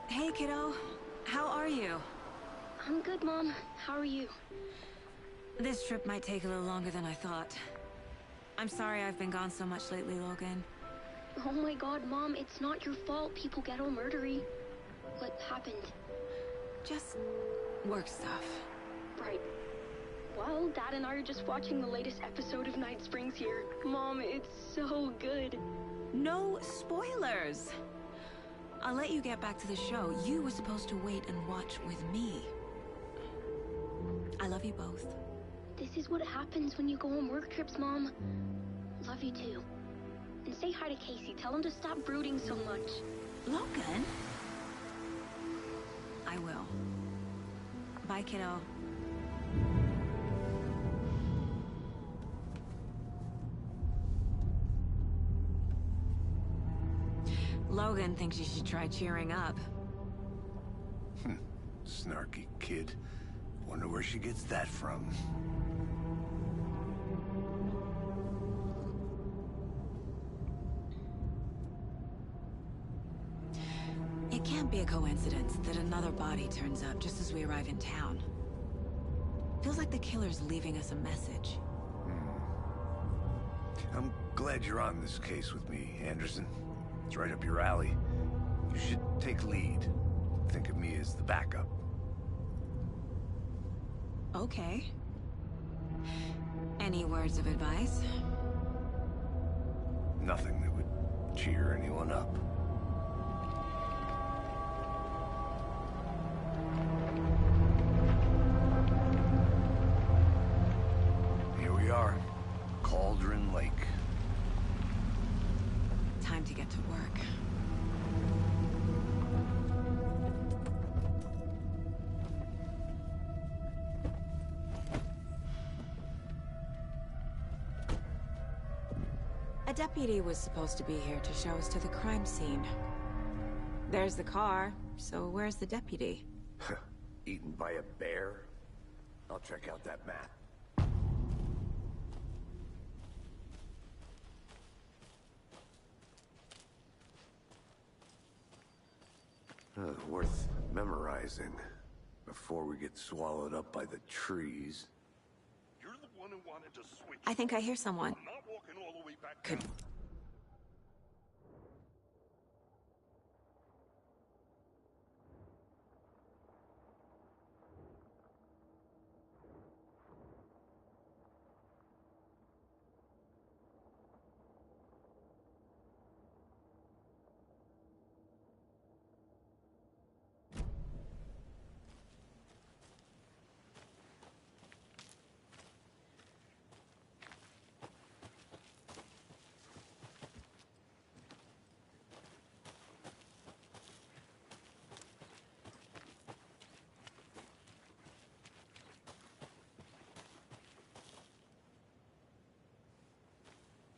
Hey, kiddo. How are you? I'm good, Mom. How are you? This trip might take a little longer than I thought. I'm sorry I've been gone so much lately, Logan. Oh my god, Mom, it's not your fault people get all murdery. What happened? Just work stuff. Right. Well, Dad and I are just watching the latest episode of Night Springs here. Mom, it's so good. No spoilers! I'll let you get back to the show. You were supposed to wait and watch with me. I love you both. This is what happens when you go on work trips, Mom. Love you too. And say hi to Casey. Tell him to stop brooding so much. Logan? I will. Bye, kiddo. Logan thinks you should try cheering up. Snarky kid. Wonder where she gets that from. It can't be a coincidence that another body turns up just as we arrive in town. Feels like the killer's leaving us a message. I'm glad you're on this case with me, Anderson. It's right up your alley. You should take lead. Think of me as the backup. Okay. Any words of advice? Nothing that would cheer anyone up. Here we are. Cauldron Lake. Time to get to work. A deputy was supposed to be here to show us to the crime scene. There's the car, so where's the deputy? Eaten by a bear? I'll check out that map. Worth memorizing before we get swallowed up by the trees. You're the one who wanted to switch. I think I hear someone. I'm not walking all the way back Could... down.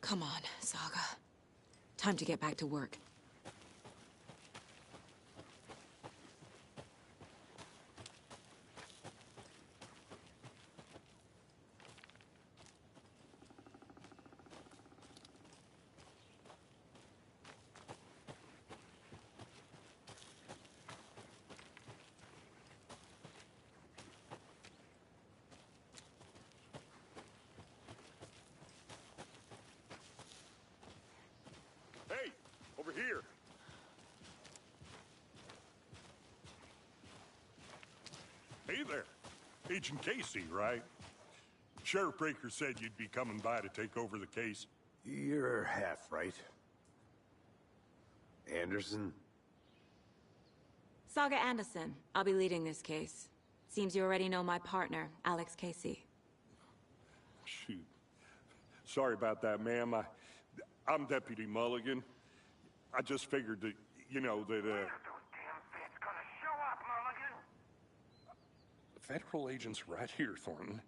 Come on, Saga. Time to get back to work. Hey, over here. Hey there. Agent Casey, right? Sheriff Breaker said you'd be coming by to take over the case. You're half right. Anderson? Saga Anderson. I'll be leading this case. Seems you already know my partner, Alex Casey. Shoot. Sorry about that, ma'am. I'm Deputy Mulligan. I just figured that, you know, that, Federal agent's right here, Thornton.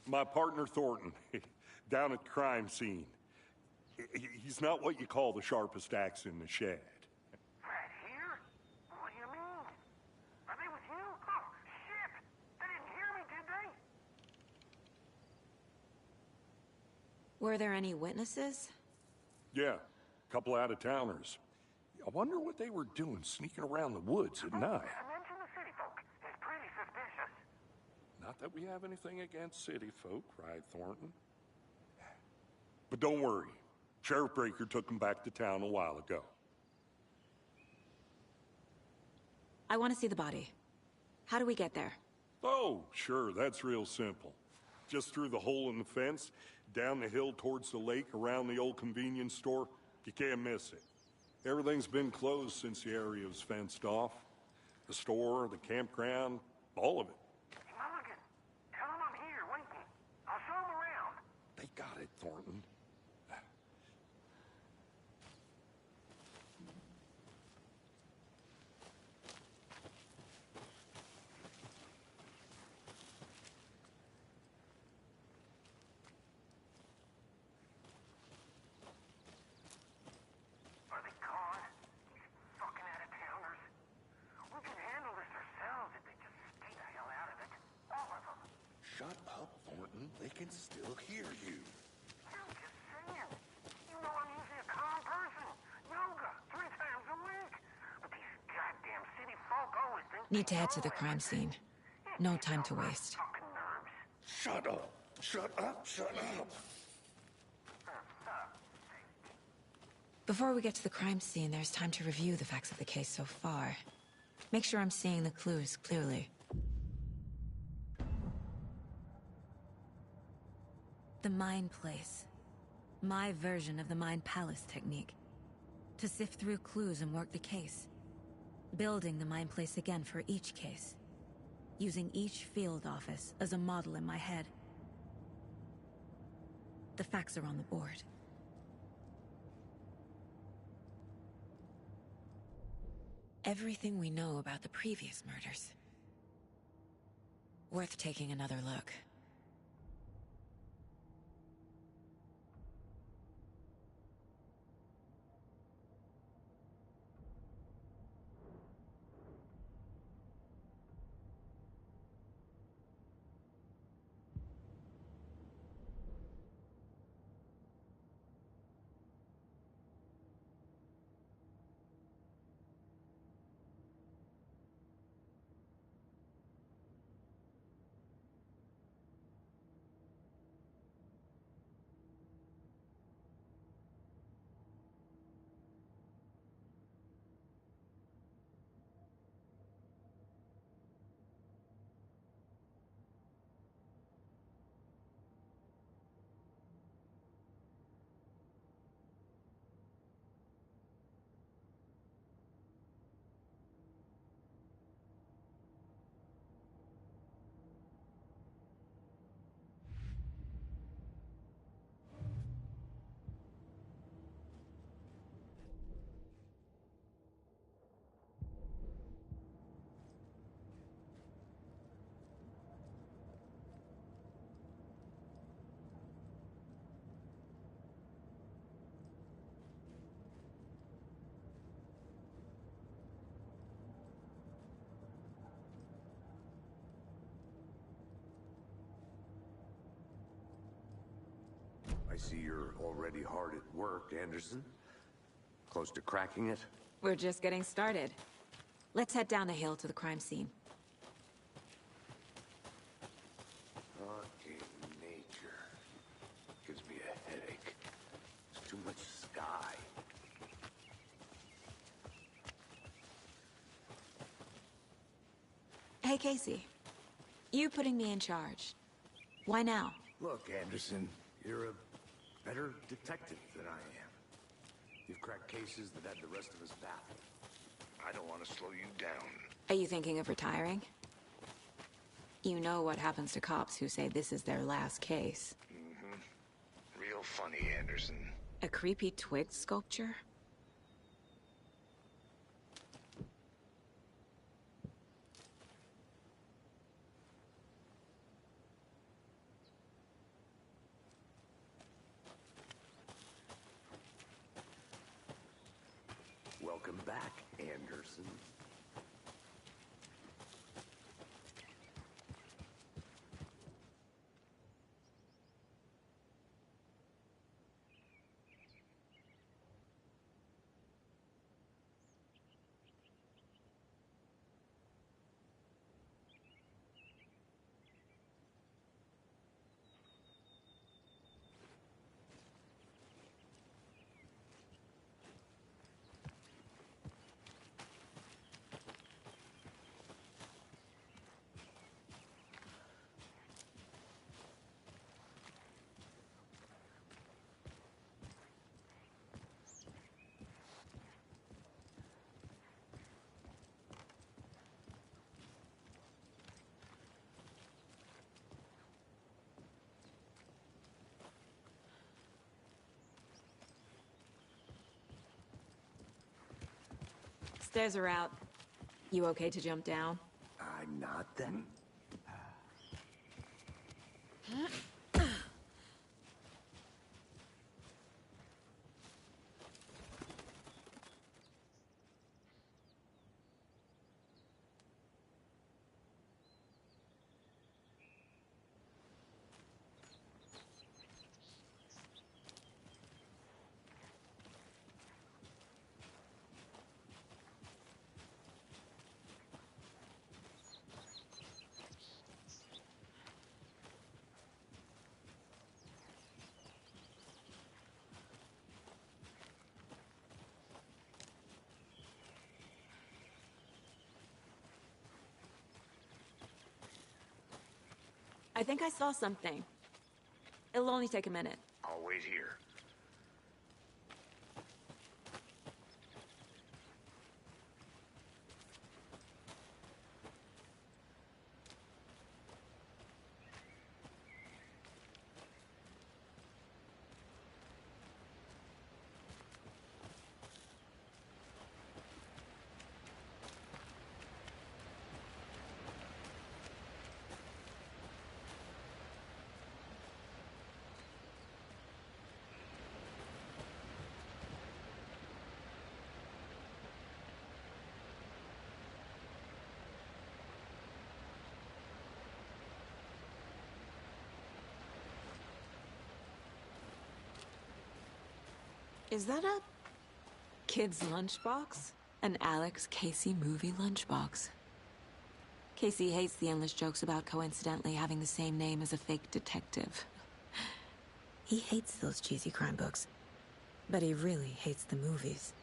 My partner, Thornton, down at the crime scene. He's not what you call the sharpest axe in the shed. Right here? What do you mean? Are they with you? Oh, shit! They didn't hear me, did they? Were there any witnesses? Yeah, a couple out-of-towners. I wonder what they were doing sneaking around the woods at night. Mention the city folk. It's pretty suspicious. Not that we have anything against city folk, right, Thornton? But don't worry. Sheriff Breaker took them back to town a while ago. I want to see the body. How do we get there? Oh, sure, that's real simple. Just through the hole in the fence, down the hill towards the lake, around the old convenience store. You can't miss it. Everything's been closed since the area was fenced off. The store, the campground, all of it. Mulligan, tell him I'm here waiting. I'll show him around. They got it, Thornton. Are they gone? These fucking out-of-towners. We can handle this ourselves if they just stay the hell out of it. All of them. Shut up, Thornton. They can still hear you. I'm just saying. You know I'm usually a calm person. Yoga 3 times a week. But these goddamn city folk always think Need to head to the crime scene. No time to waste. fucking nerves. Shut up. Shut up. Shut up. Before we get to the crime scene, there's time to review the facts of the case so far. Make sure I'm seeing the clues clearly. The Mind Place. My version of the Mind Palace technique. To sift through clues and work the case. Building the Mind Place again for each case. Using each field office as a model in my head. The facts are on the board. Everything we know about the previous murders. Worth taking another look. I see you're already hard at work, Anderson. Close to cracking it? We're just getting started. Let's head down the hill to the crime scene. Fucking nature. Gives me a headache. There's too much sky. Hey, Casey. You putting me in charge. Why now? Look, Anderson, you're a better detective than I am. You've cracked cases that had the rest of us baffled. I don't want to slow you down. Are you thinking of retiring? You know what happens to cops who say this is their last case. Real funny, Anderson. A creepy twig sculpture? Welcome back, Anderson. Stairs are out. You okay to jump down? I'm not then. I think I saw something. It'll only take a minute. I'll wait here. Is that a kid's lunchbox? An Alex Casey movie lunchbox. Casey hates the endless jokes about coincidentally having the same name as a fake detective. He hates those cheesy crime books, but he really hates the movies.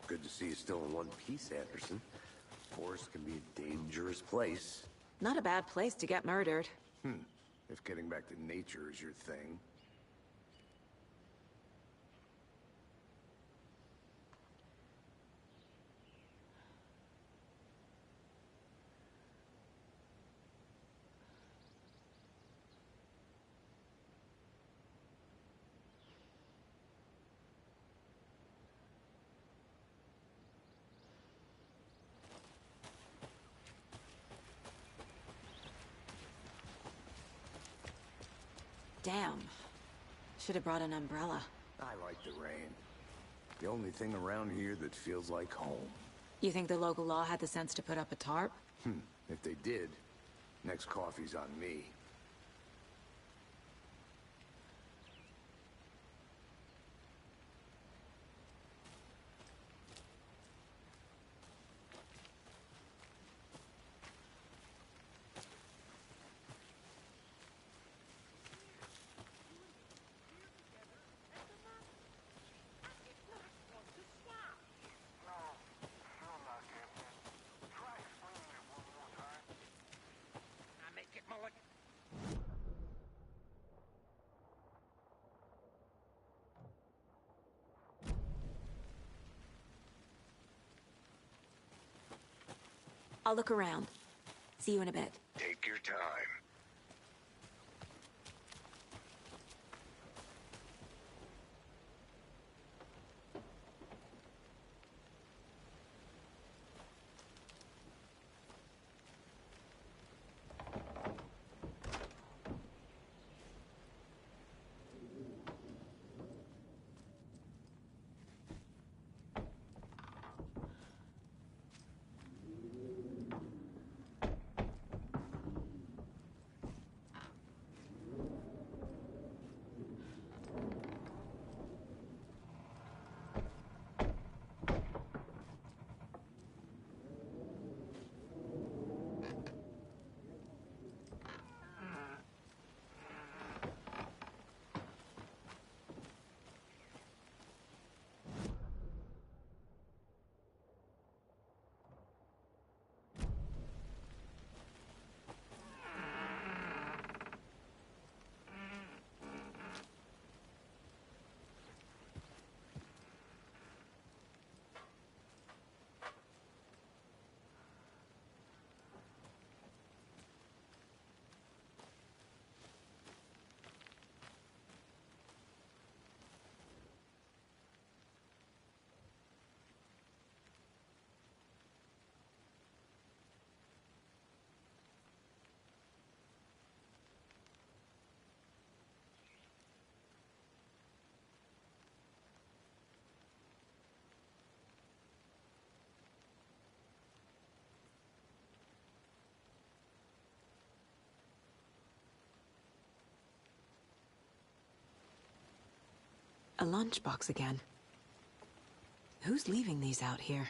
Good to see you still in one piece, Anderson. Forest can be a dangerous place. Not a bad place to get murdered. If getting back to nature is your thing. Damn. Should have brought an umbrella. I like the rain. The only thing around here that feels like home. You think the local law had the sense to put up a tarp? If they did, next coffee's on me. I'll look around. See you in a bit. Take your time. A lunchbox again. Who's leaving these out here?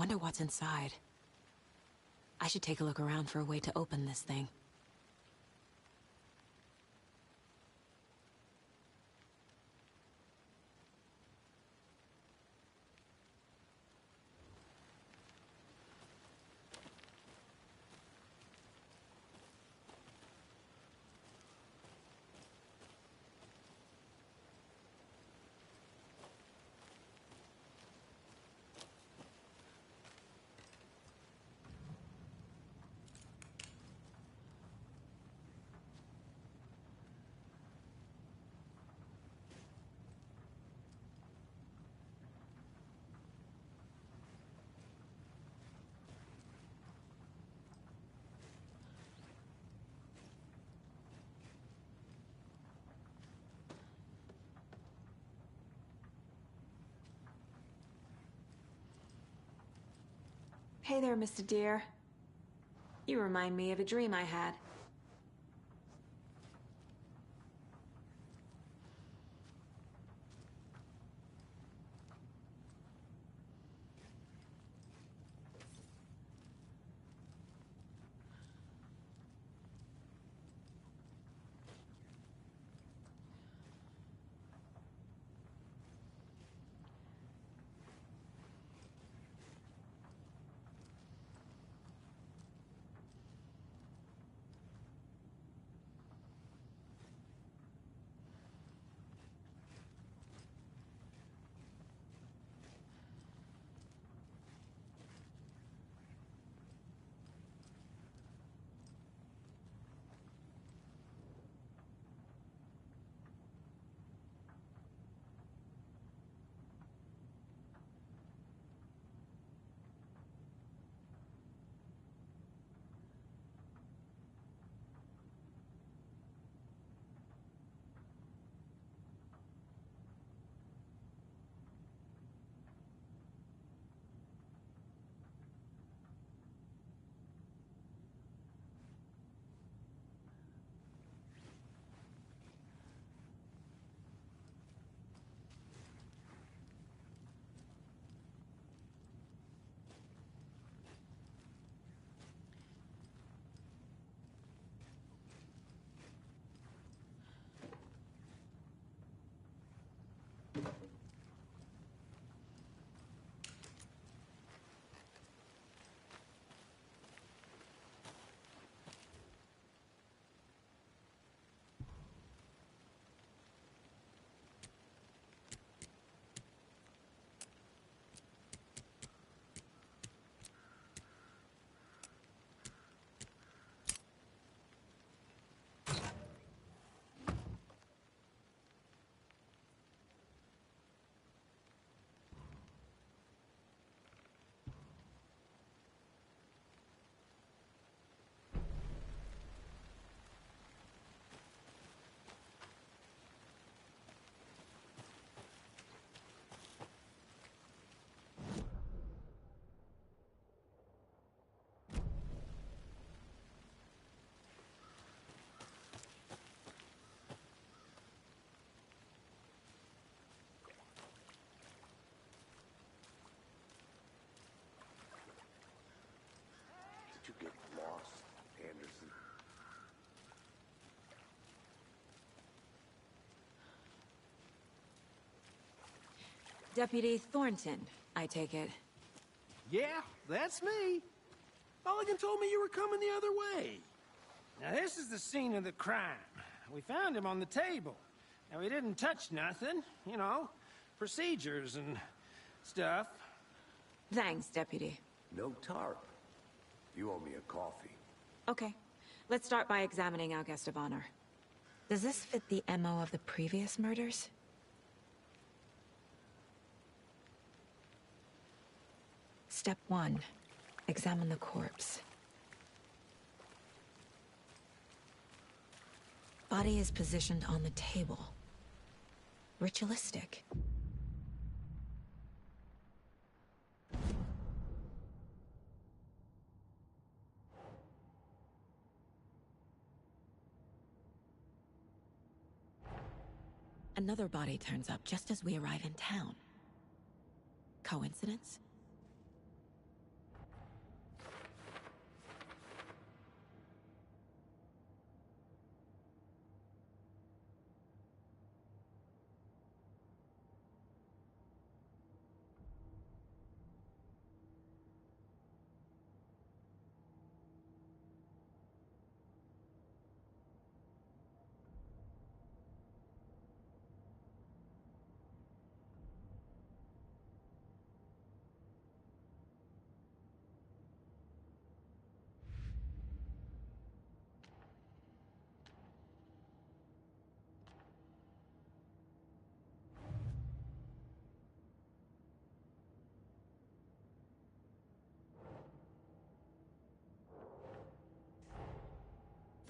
Wonder what's inside. I should take a look around for a way to open this thing. Hey there, Mr. Deer. You remind me of a dream I had. Did you get lost, Anderson? Deputy Thornton, I take it. Yeah, that's me. Mulligan told me you were coming the other way. Now, this is the scene of the crime. We found him on the table. Now, we didn't touch nothing, you know, procedures and stuff. Thanks, Deputy. No tarp. You owe me a coffee. Okay. Let's start by examining our guest of honor. Does this fit the MO of the previous murders? Step 1. Examine the corpse. Body is positioned on the table. Ritualistic. Another body turns up just as we arrive in town. Coincidence?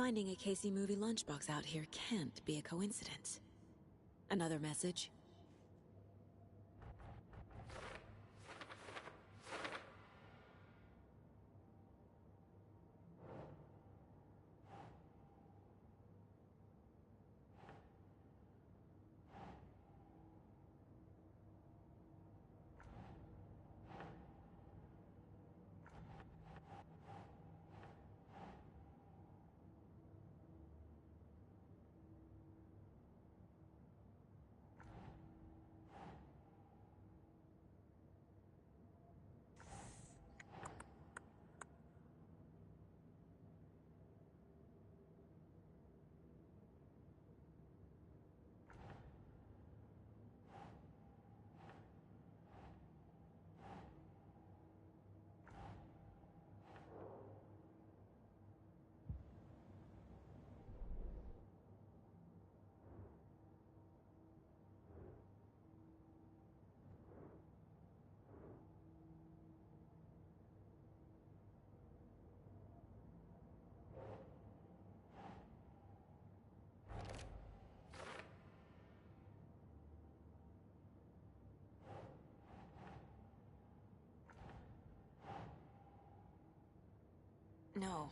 Finding a Casey movie lunchbox out here can't be a coincidence. Another message? No.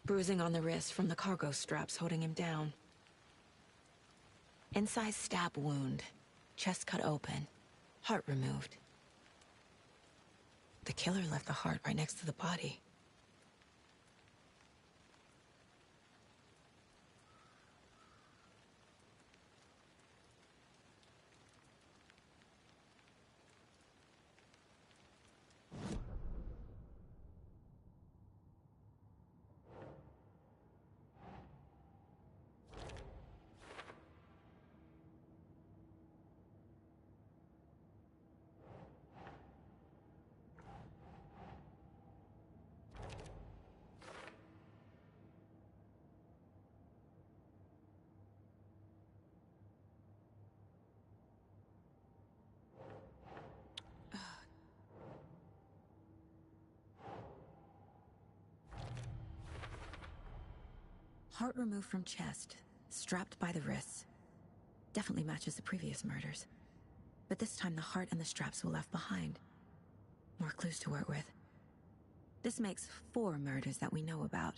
Bruising on the wrist from the cargo straps holding him down. Incised stab wound. Chest cut open. Heart removed. The killer left the heart right next to the body. Heart removed from chest, strapped by the wrists. Definitely matches the previous murders. But this time the heart and the straps were left behind. More clues to work with. This makes 4 murders that we know about.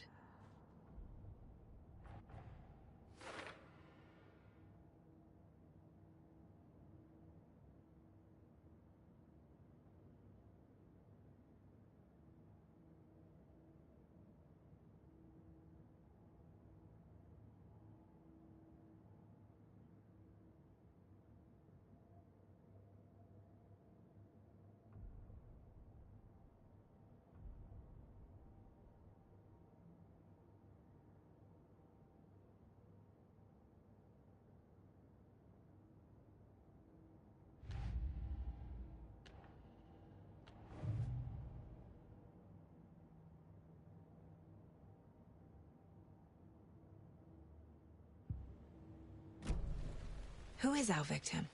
Who is our victim?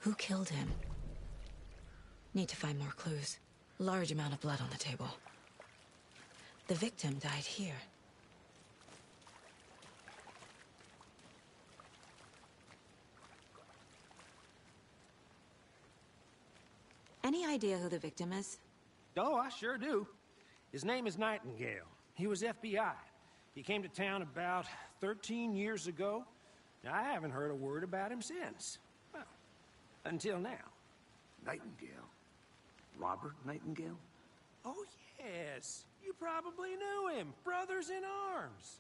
Who killed him? Need to find more clues. Large amount of blood on the table. The victim died here. Any idea who the victim is? Oh, I sure do. His name is Nightingale. He was FBI. He came to town about 13 years ago. Now, I haven't heard a word about him since. Well, until now. Nightingale? Robert Nightingale? Oh, yes. You probably knew him. Brothers in arms.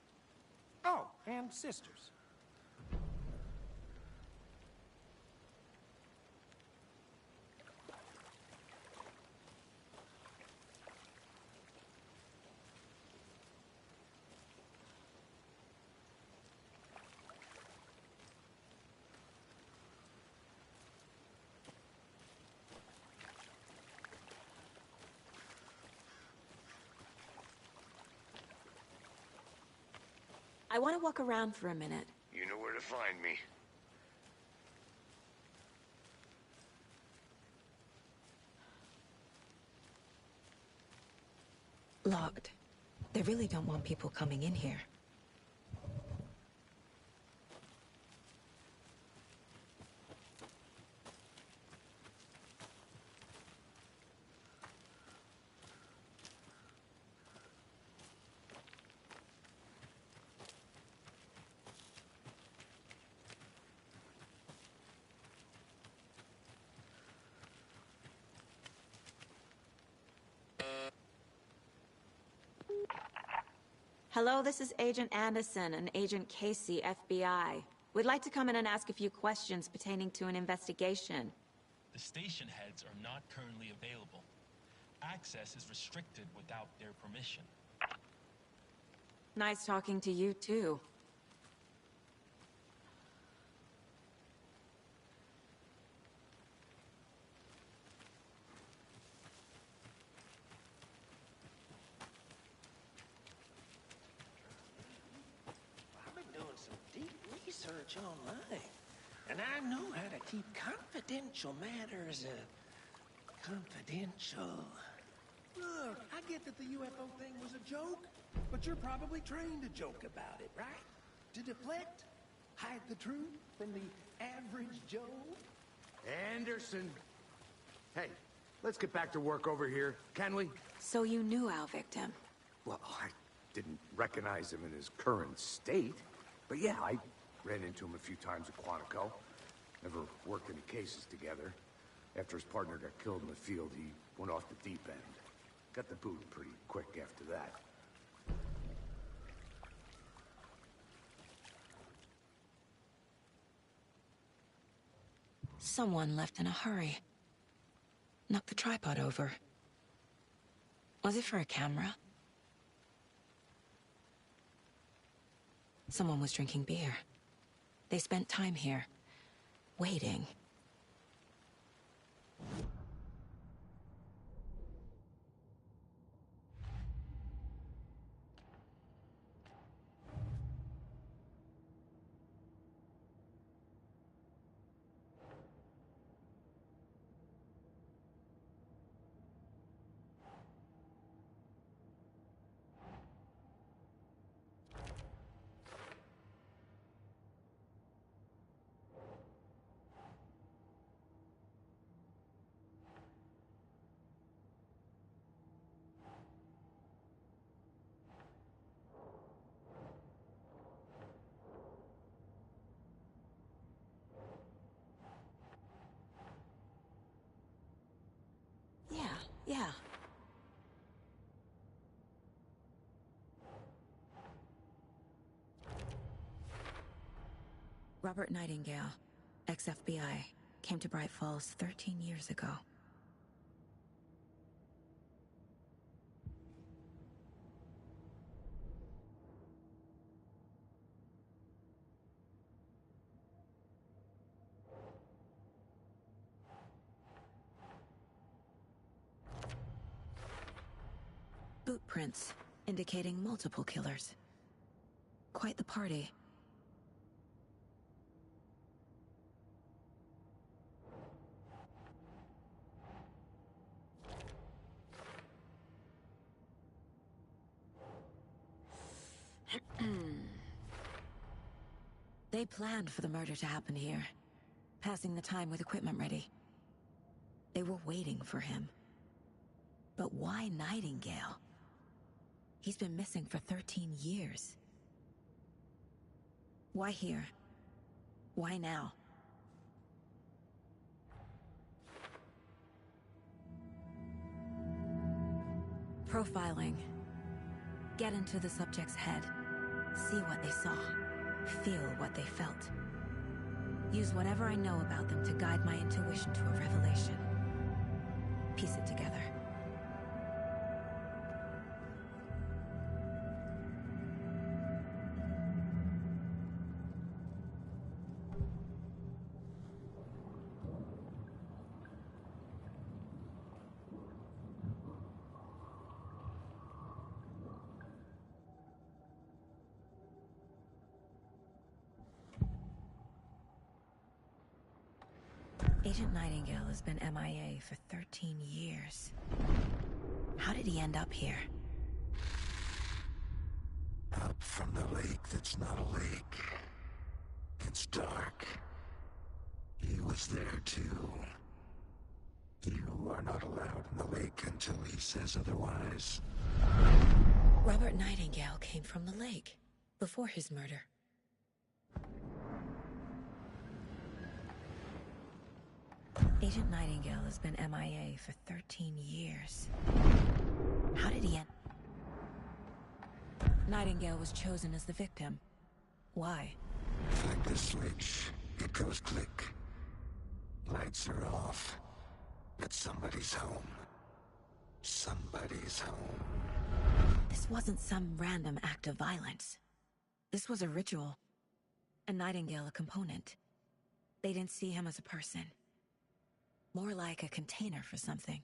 Oh, and sisters. I want to walk around for a minute. You know where to find me. Locked. They really don't want people coming in here. Hello, this is Agent Anderson and Agent Casey, FBI. We'd like to come in and ask a few questions pertaining to an investigation. The station heads are not currently available. Access is restricted without their permission. Nice talking to you, too. I've been doing some deep research online, and I know how to keep confidential matters, confidential. Look, I get that the UFO thing was a joke, but you're probably trained to joke about it, right? To deflect, hide the truth from the average Joe. Anderson! Hey, let's get back to work over here, can we? So you knew our victim? Well, I didn't recognize him in his current state. But yeah, I ran into him a few times at Quantico. Never worked any cases together. After his partner got killed in the field, he went off the deep end. Got the boot pretty quick after that. Someone left in a hurry. Knocked the tripod over. Was it for a camera? Someone was drinking beer. They spent time here, waiting. Yeah. Robert Nightingale, ex-FBI, came to Bright Falls 13 years ago. Boot prints, indicating multiple killers. Quite the party. They planned for the murder to happen here, passing the time with equipment ready. They were waiting for him. But why Nightingale? He's been missing for 13 years. Why here? Why now? Profiling. Get into the subject's head. See what they saw. Feel what they felt. Use whatever I know about them to guide my intuition to a revelation. Piece it together. Agent Nightingale has been MIA for 13 years. How did he end up here? Up from the lake that's not a lake. It's dark. He was there too. You are not allowed in the lake until he says otherwise. Robert Nightingale came from the lake, before his murder. Agent Nightingale has been MIA for 13 years. How did he end? Nightingale was chosen as the victim. Why? Like the switch, it goes click. Lights are off. But somebody's home. Somebody's home. This wasn't some random act of violence. This was a ritual. And Nightingale a component. They didn't see him as a person. More like a container for something.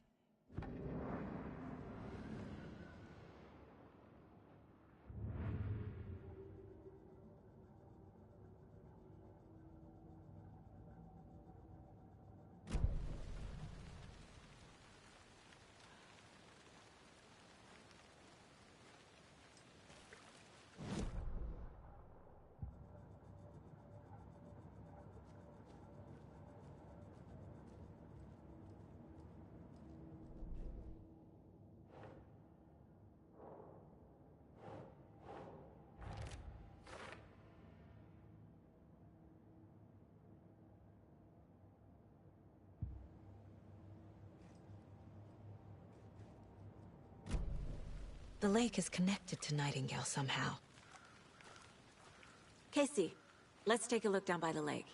The lake is connected to Nightingale somehow. Casey, let's take a look down by the lake.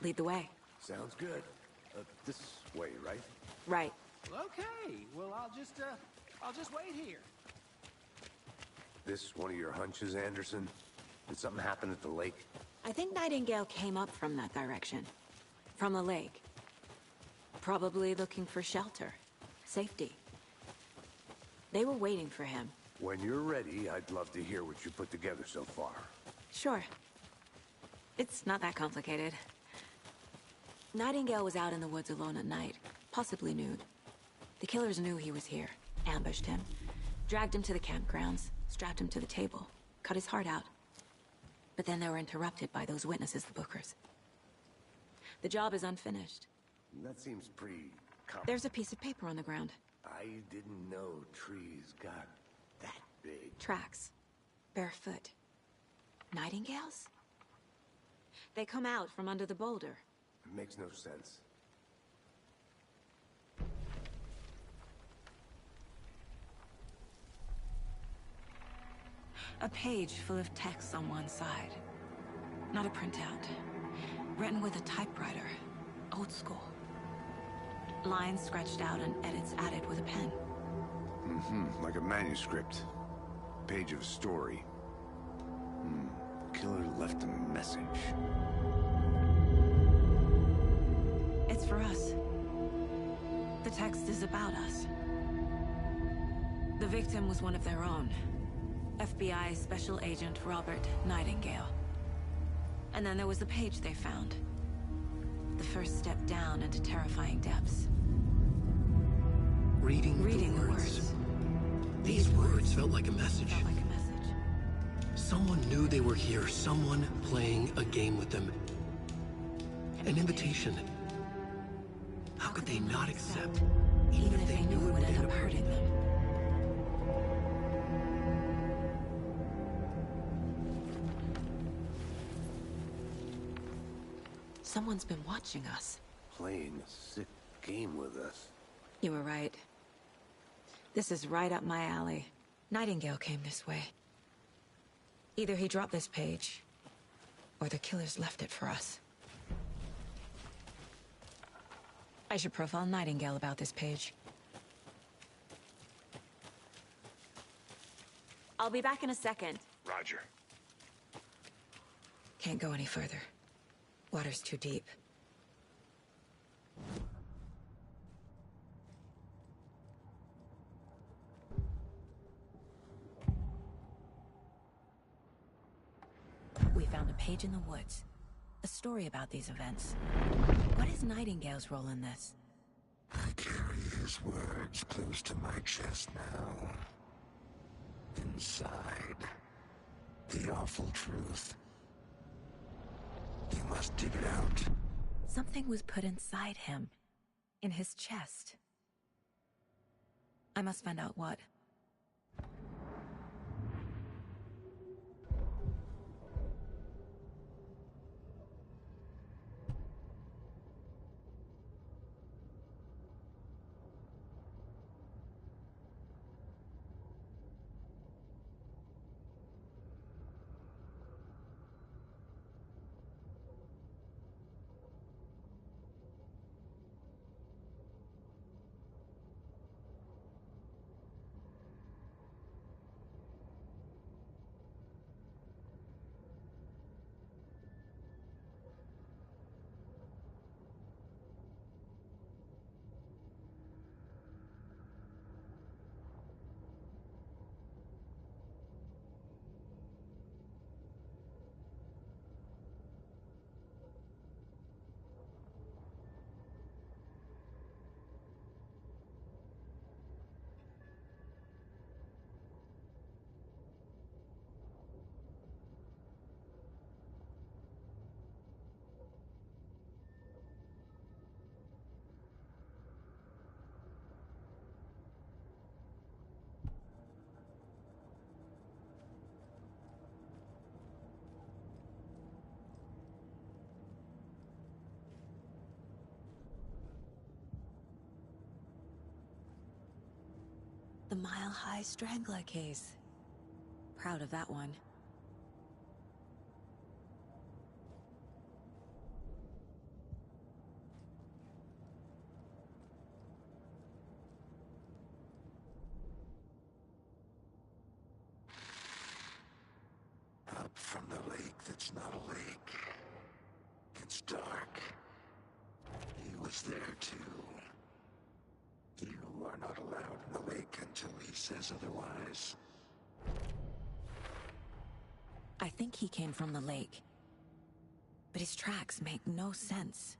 Lead the way. Sounds good. This way, right? Right. Okay, well, I'll just wait here. This one of your hunches, Anderson? Did something happen at the lake? I think Nightingale came up from that direction. From the lake. Probably looking for shelter. Safety. They were waiting for him. When you're ready, I'd love to hear what you put together so far. Sure. It's not that complicated. Nightingale was out in the woods alone at night, possibly nude. The killers knew he was here, ambushed him, dragged him to the campgrounds, strapped him to the table, cut his heart out. But then they were interrupted by those witnesses, the Bookers. The job is unfinished. That seems pretty There's a piece of paper on the ground. I didn't know trees got that big. Tracks. Barefoot. Nightingales? They come out from under the boulder. It makes no sense. A page full of text on one side. Not a printout. Written with a typewriter. Old school. Lines scratched out and edits added with a pen. Like a manuscript. Page of a story. Killer left a message. It's for us. The text is about us. The victim was one of their own. FBI Special Agent Robert Nightingale. And then there was the page they found. The first step down into terrifying depths. Reading the words. These words felt like a message. Someone knew they were here. Someone playing a game with them. An invitation. How could they not accept? Even if they knew it would end up hurting them. Someone's been watching us. Playing a sick game with us. You were right. This is right up my alley. Nightingale came this way. Either he dropped this page, or the killers left it for us. I should profile Nightingale about this page. I'll be back in a second. Roger. Can't go any further. Water's too deep. We found a page in the woods. A story about these events. What is Nightingale's role in this? I carry his words close to my chest now. Inside, the awful truth. You must dig it out. Something was put inside him. In his chest. I must find out what. The Mile High Strangler case. Proud of that one. Up from the lake that's not a lake. It's dark. He was there too. You are not allowed in the lake until he says otherwise. I think he came from the lake. But his tracks make no sense.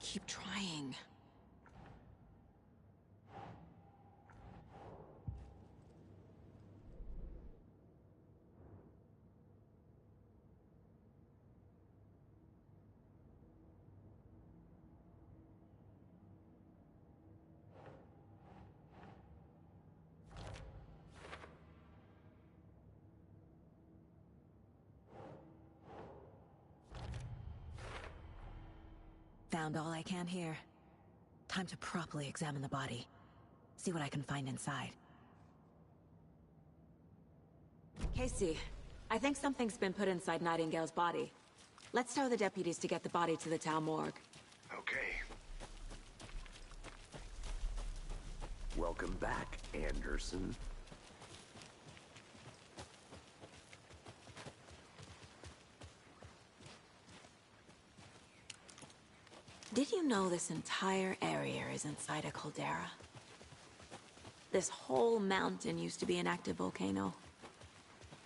Keep trying. Found all I can here. Time to properly examine the body. See what I can find inside. Casey, I think something's been put inside Nightingale's body. Let's tell the deputies to get the body to the town morgue. Okay. Welcome back, Anderson. Did you know this entire area is inside a caldera? This whole mountain used to be an active volcano.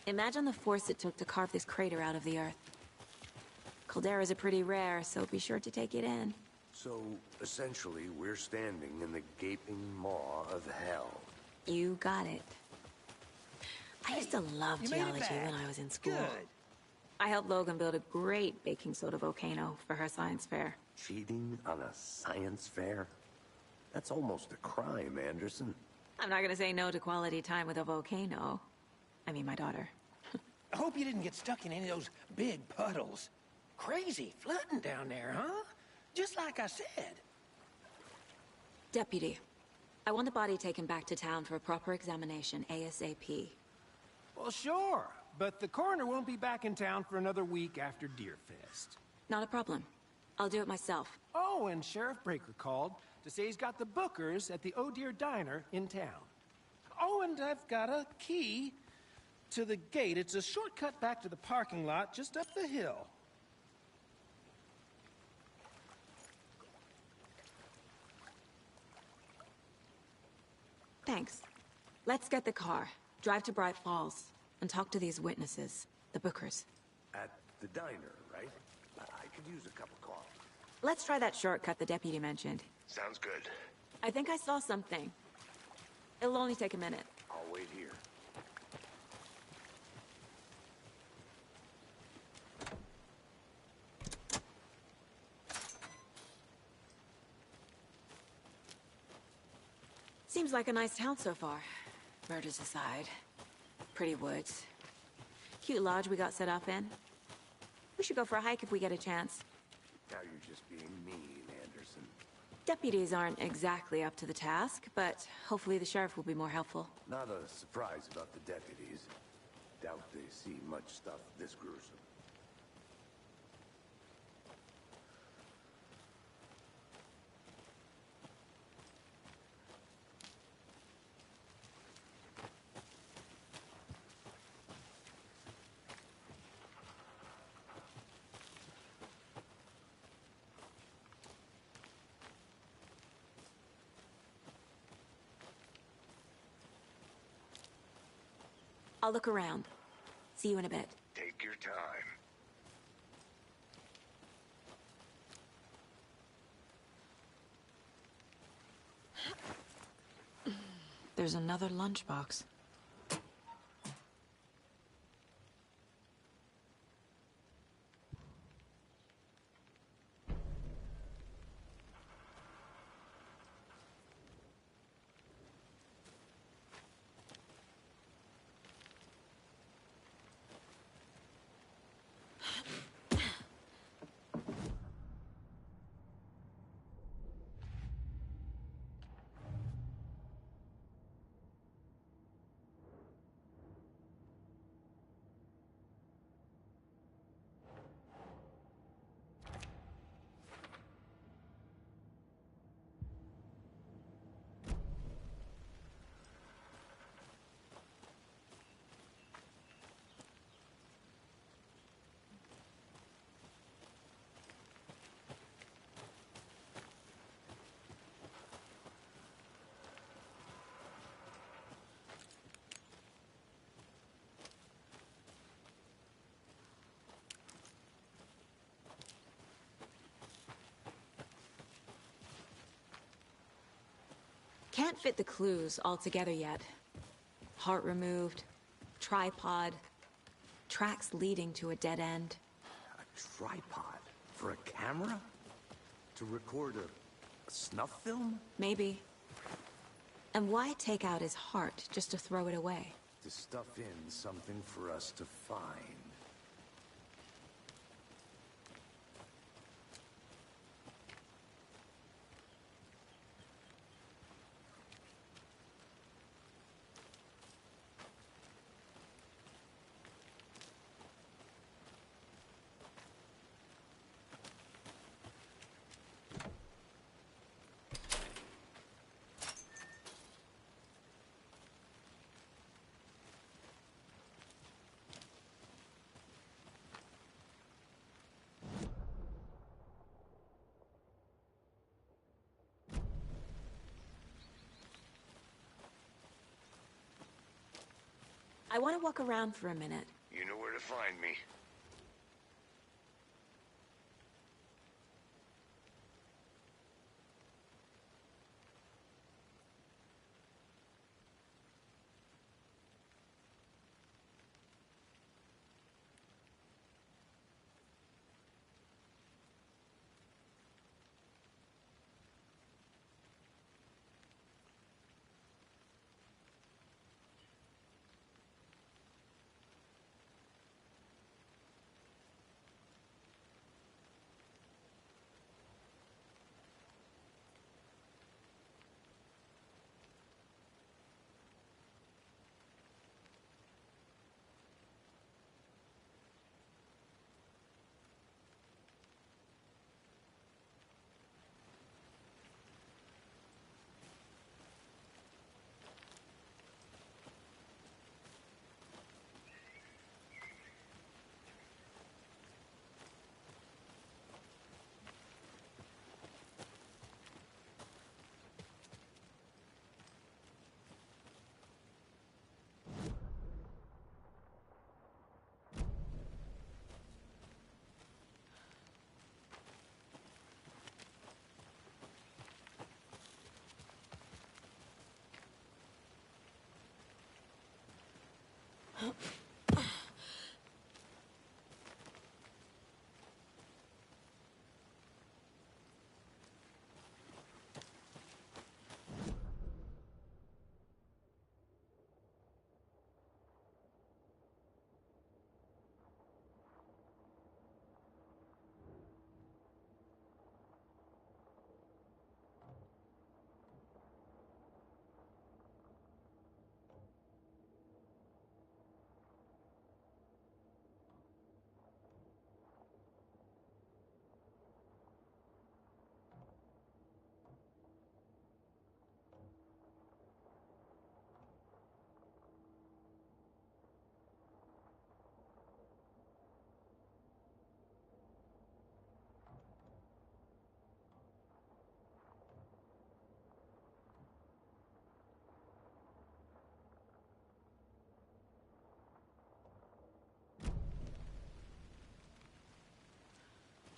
Imagine the force it took to carve this crater out of the earth. Calderas are pretty rare, so be sure to take it in. So, essentially, we're standing in the gaping maw of hell. You got it. I used to love you made it geology back. when I was in school. Good. I helped Logan build a great baking soda volcano for her science fair. Cheating on a science fair? That's almost a crime, Anderson. I'm not gonna say no to quality time with a volcano. I mean, my daughter. I hope you didn't get stuck in any of those big puddles. Crazy flooding down there, huh? Just like I said. Deputy, I want the body taken back to town for a proper examination, ASAP. Well, sure. But the coroner won't be back in town for another week after Deerfest. Not a problem. I'll do it myself. Oh, and Sheriff Breaker called to say he's got the Bookers at the Oh Dear Diner in town. Oh, and I've got a key to the gate. It's a shortcut back to the parking lot just up the hill. Thanks. Let's get the car, drive to Bright Falls, and talk to these witnesses, the Bookers. At the diner, right? I could use a cup of coffee. Let's try that shortcut the deputy mentioned. Sounds good. I think I saw something. It'll only take a minute. I'll wait here. Seems like a nice town so far. Murders aside. Pretty woods. Cute lodge we got set up in. We should go for a hike if we get a chance. Now you're just being mean, Anderson. Deputies aren't exactly up to the task, but hopefully the sheriff will be more helpful. Not a surprise about the deputies. Doubt they see much stuff this gruesome. I'll look around. See you in a bit. Take your time. There's another lunchbox. Can't fit the clues all together yet. Heart removed, tripod, tracks leading to a dead end. A tripod? For a camera? To record a snuff film? Maybe. And why take out his heart just to throw it away? To stuff in something for us to find. I want to walk around for a minute. You know where to find me.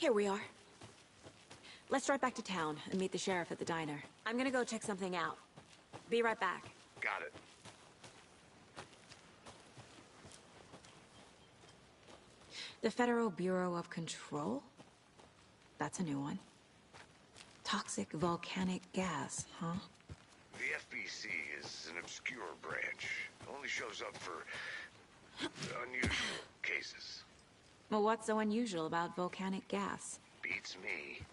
Here we are. Let's drive back to town and meet the sheriff at the diner. I'm gonna go check something out. Be right back. Got it. The Federal Bureau of Control? That's a new one. Toxic volcanic gas, huh? The FBC is an obscure branch. Only shows up for unusual cases. Well, what's so unusual about volcanic gas? Beats me.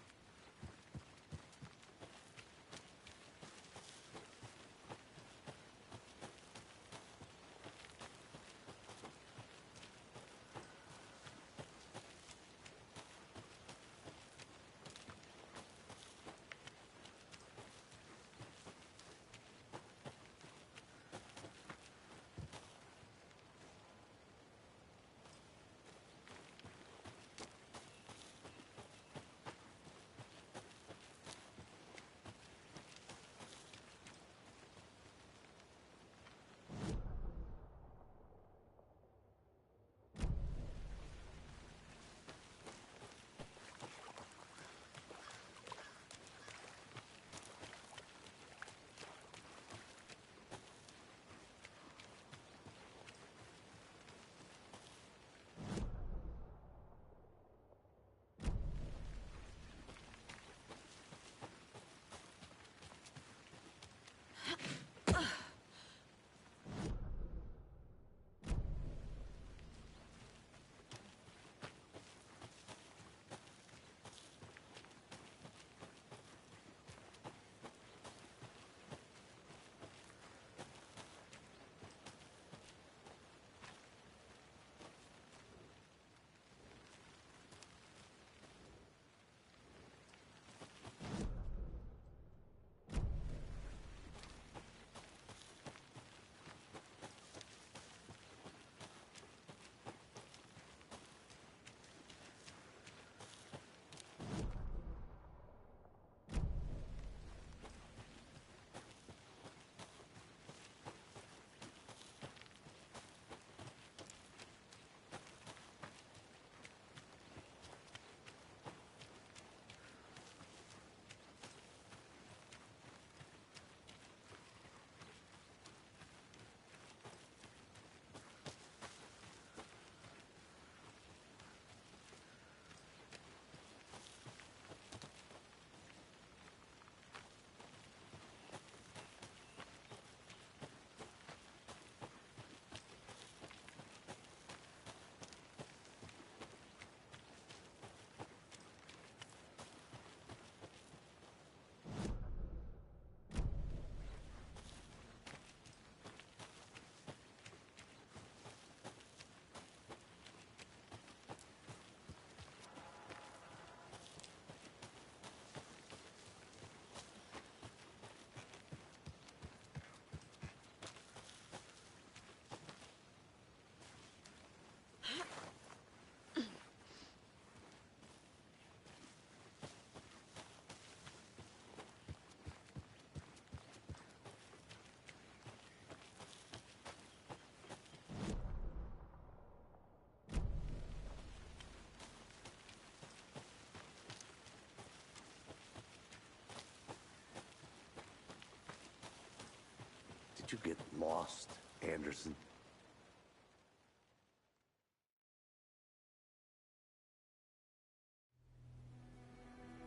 Don't you get lost, Anderson?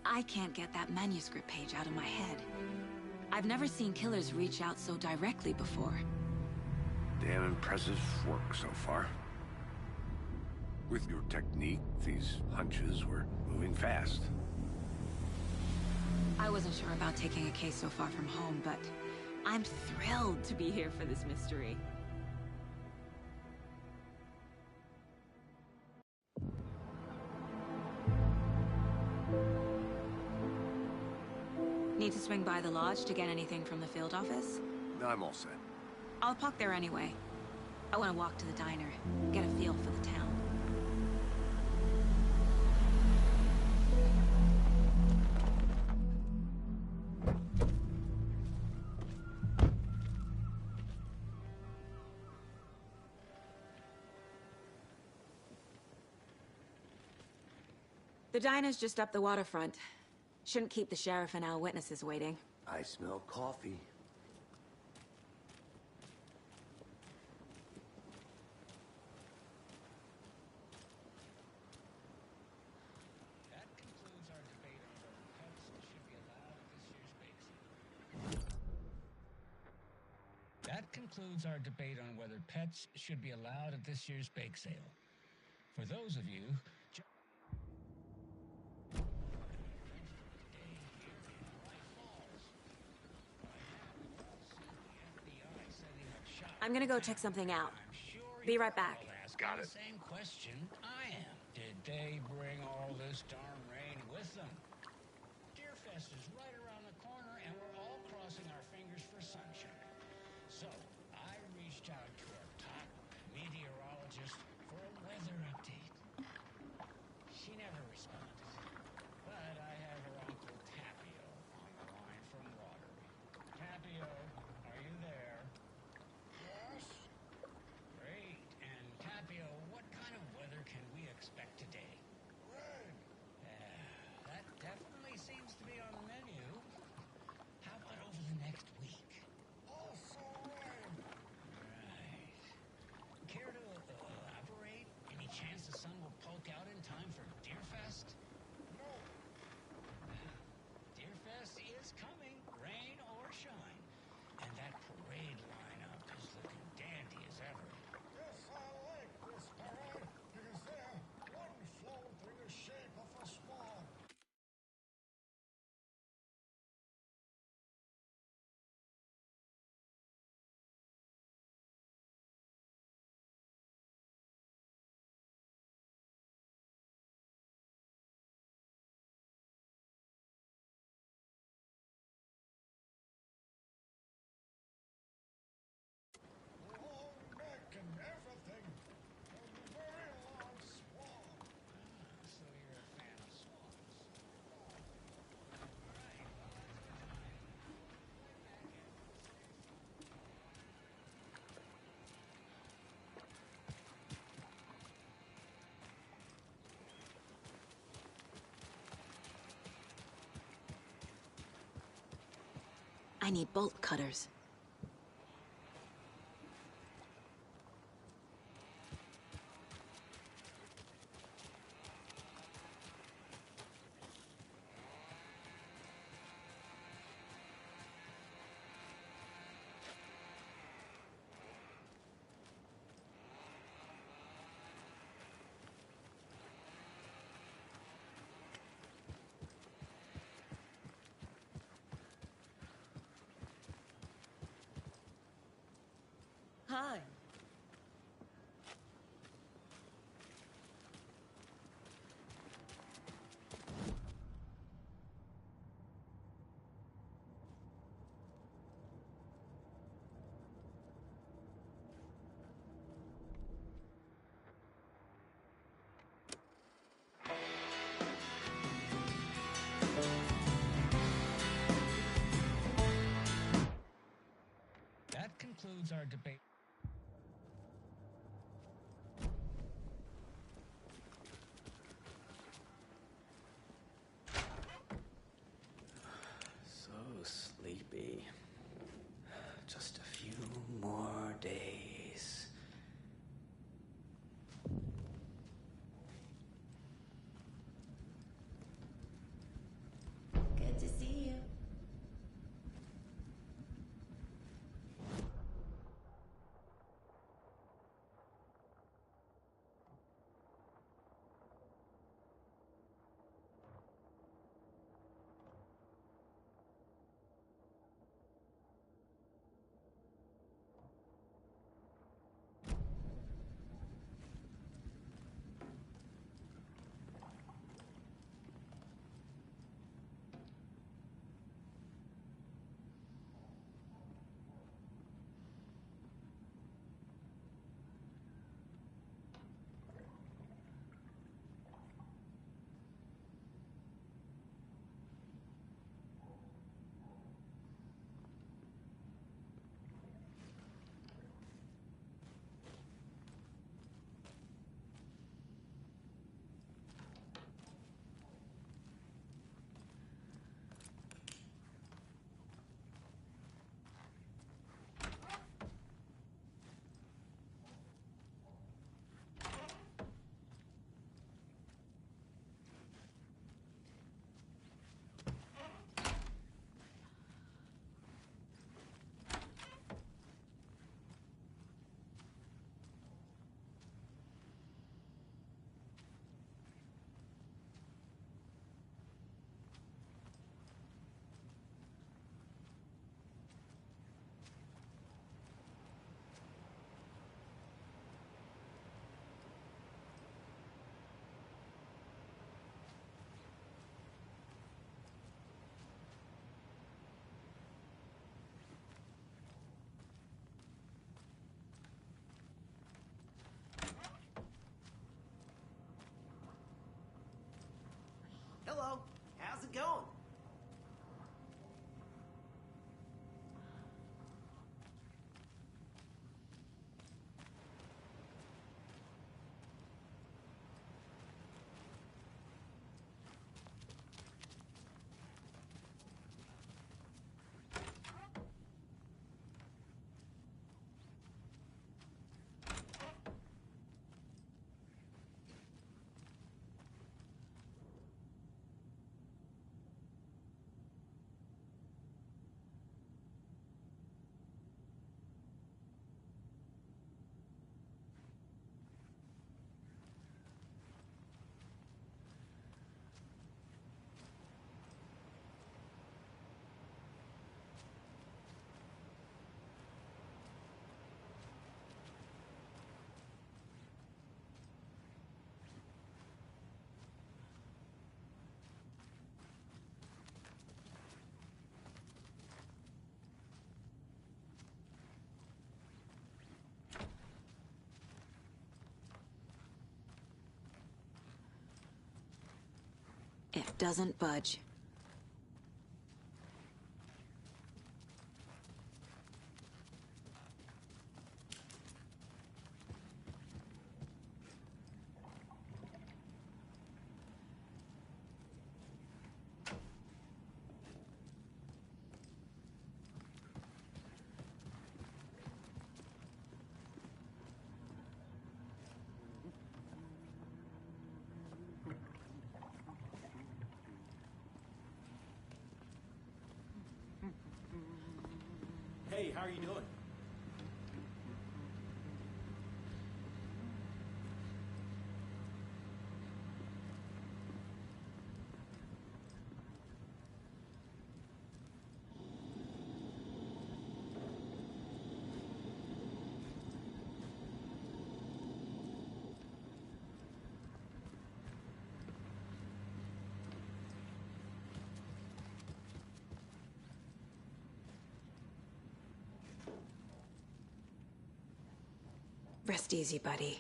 I can't get that manuscript page out of my head. I've never seen killers reach out so directly before. Damn impressive work so far. With your technique, these hunches were moving fast. I wasn't sure about taking a case so far from home, but I'm thrilled to be here for this mystery. Need to swing by the lodge to get anything from the field office? No, I'm all set. I'll park there anyway. I want to walk to the diner, get a feel for the town. The diner's just up the waterfront. Shouldn't keep the sheriff and our witnesses waiting. I smell coffee. That concludes our debate on whether pets should be allowed at this year's bake sale. That concludes our debate on whether pets should be allowed at this year's bake sale. For those of you I'm gonna go check something out. Be right back. Got it. Same question I am. Did they bring all this darn rain with them? Deerfest is right around the corner, and we're all crossing our fingers for sunshine. So, I reached out to our top meteorologist for a weather update. She never responded. But I have her Uncle Tapio on the line from Watery. Tapio, are you there? Yes. Great. And Tapio, what kind of weather can we expect today? Rain. That definitely seems to be on the menu. How about over the next week? Also rain. Right. Care to elaborate? Any chance the sun will poke out in time for Deerfest? No. Deerfest is coming, rain or shine. And that parade lineup is looking dandy as ever. Yes, I like this parade because they're one float in the shape of a swan. Long neck and everything. A very long swan. So you're a fan of swans. All right, well, that's fine. I need bolt cutters. Hi. That concludes our debate. it going? It doesn't budge. Hey, how are you doing? Rest easy, buddy.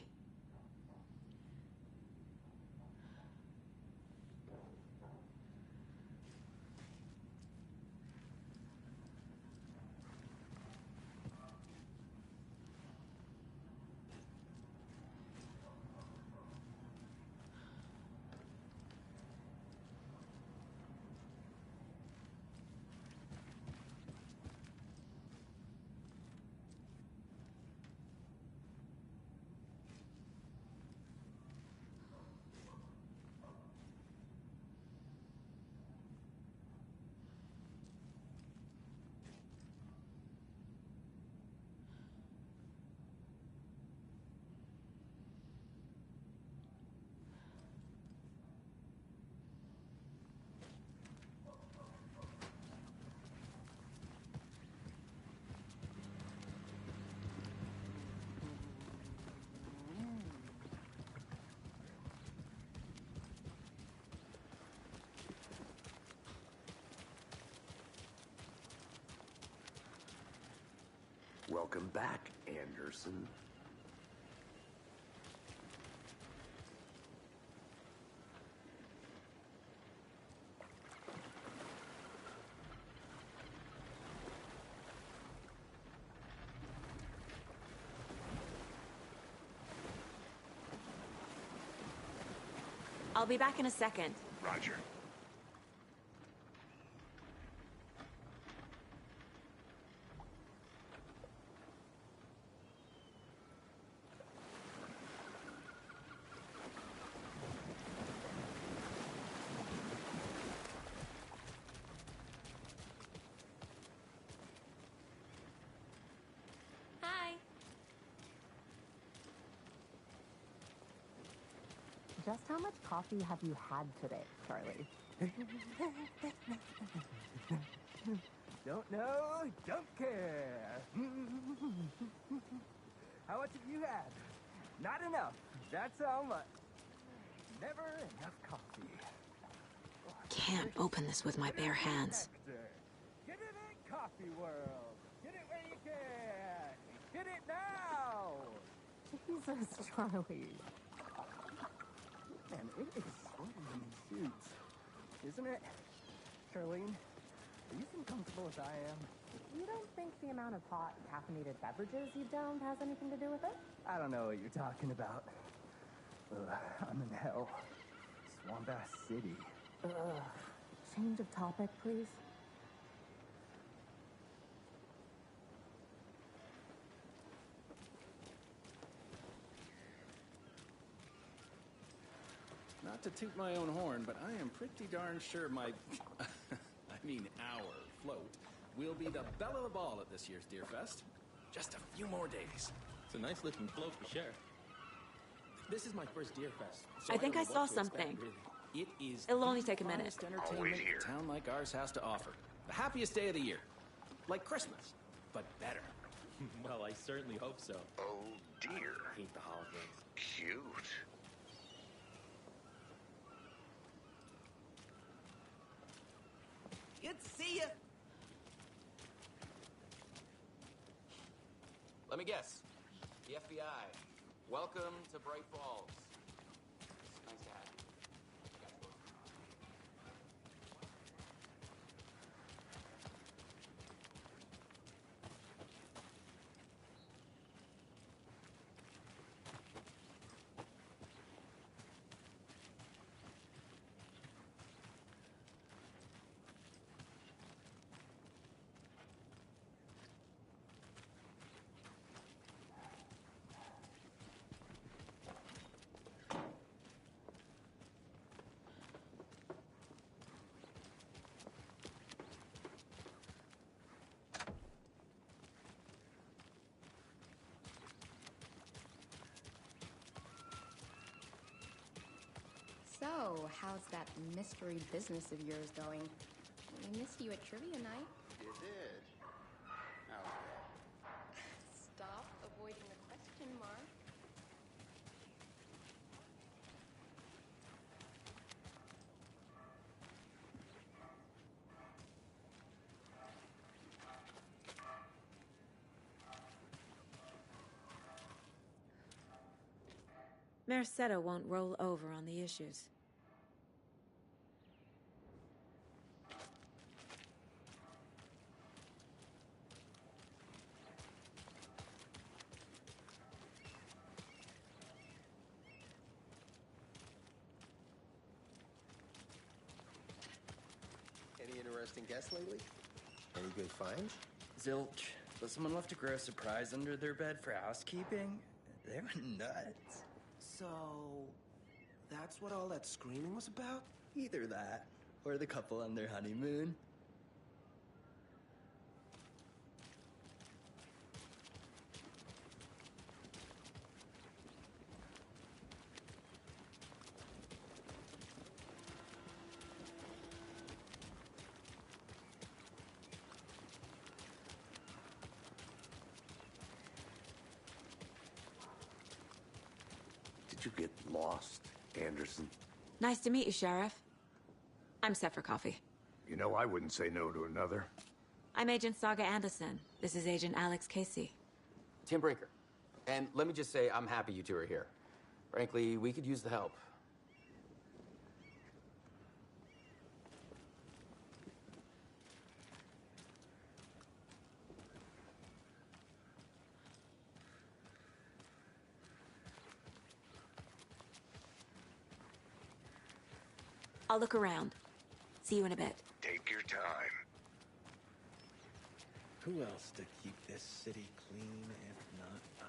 Welcome back, Anderson. I'll be back in a second. Roger. Hi. Just how much coffee have you had today, Charlie? Don't know, don't care. How much have you had? Not enough. That's how much. Never enough coffee. Can't open this with my bare hands. Get it in Coffee World. Get it where you can. Get it now. Jesus, Charlie. Man, it is sweaty in these suits, isn't it? Charlene, are you as uncomfortable as I am? You don't think the amount of hot, caffeinated beverages you've downed has anything to do with it? I don't know what you're talking about. Ugh, I'm in hell. Swamp Ass City. Ugh. Change of topic, please. Not to toot my own horn, but I am pretty darn sure my... our float will be the belle of the ball at this year's Deer Fest. Just a few more days. It's a nice looking float for sure. This is my first Deer Fest. So I think I don't know saw what to expect, something. really. It is It'll only the take a minute. finest entertainment a town like ours has to offer. The happiest day of the year. Like Christmas, but better. Well, I certainly hope so. Oh dear. I hate the holidays. Cute. Good to see you. Let me guess. The FBI. Welcome to Bright Falls. It's nice to have you. So, how's that mystery business of yours going? I missed you at trivia night. You did? How? Stop avoiding the question, Mark. Merced won't roll over on the issues. Any interesting guests lately? Any good finds? Zilch. But someone left a gross surprise under their bed for housekeeping? They were nuts. So, that's what all that screaming was about? Either that, or the couple on their honeymoon. Did you get lost, Anderson? Nice to meet you, Sheriff. I'm set for coffee. You know, I wouldn't say no to another. I'm Agent Saga Anderson. This is Agent Alex Casey. Tim Brinker. And let me just say, I'm happy you two are here. Frankly, we could use the help. I'll look around. See you in a bit. Take your time. Who else to keep this city clean if not I?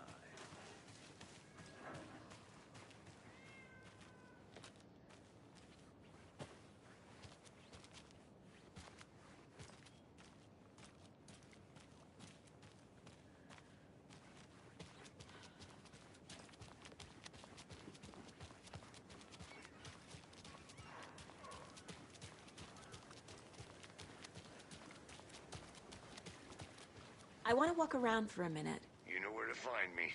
I want to walk around for a minute. You know where to find me.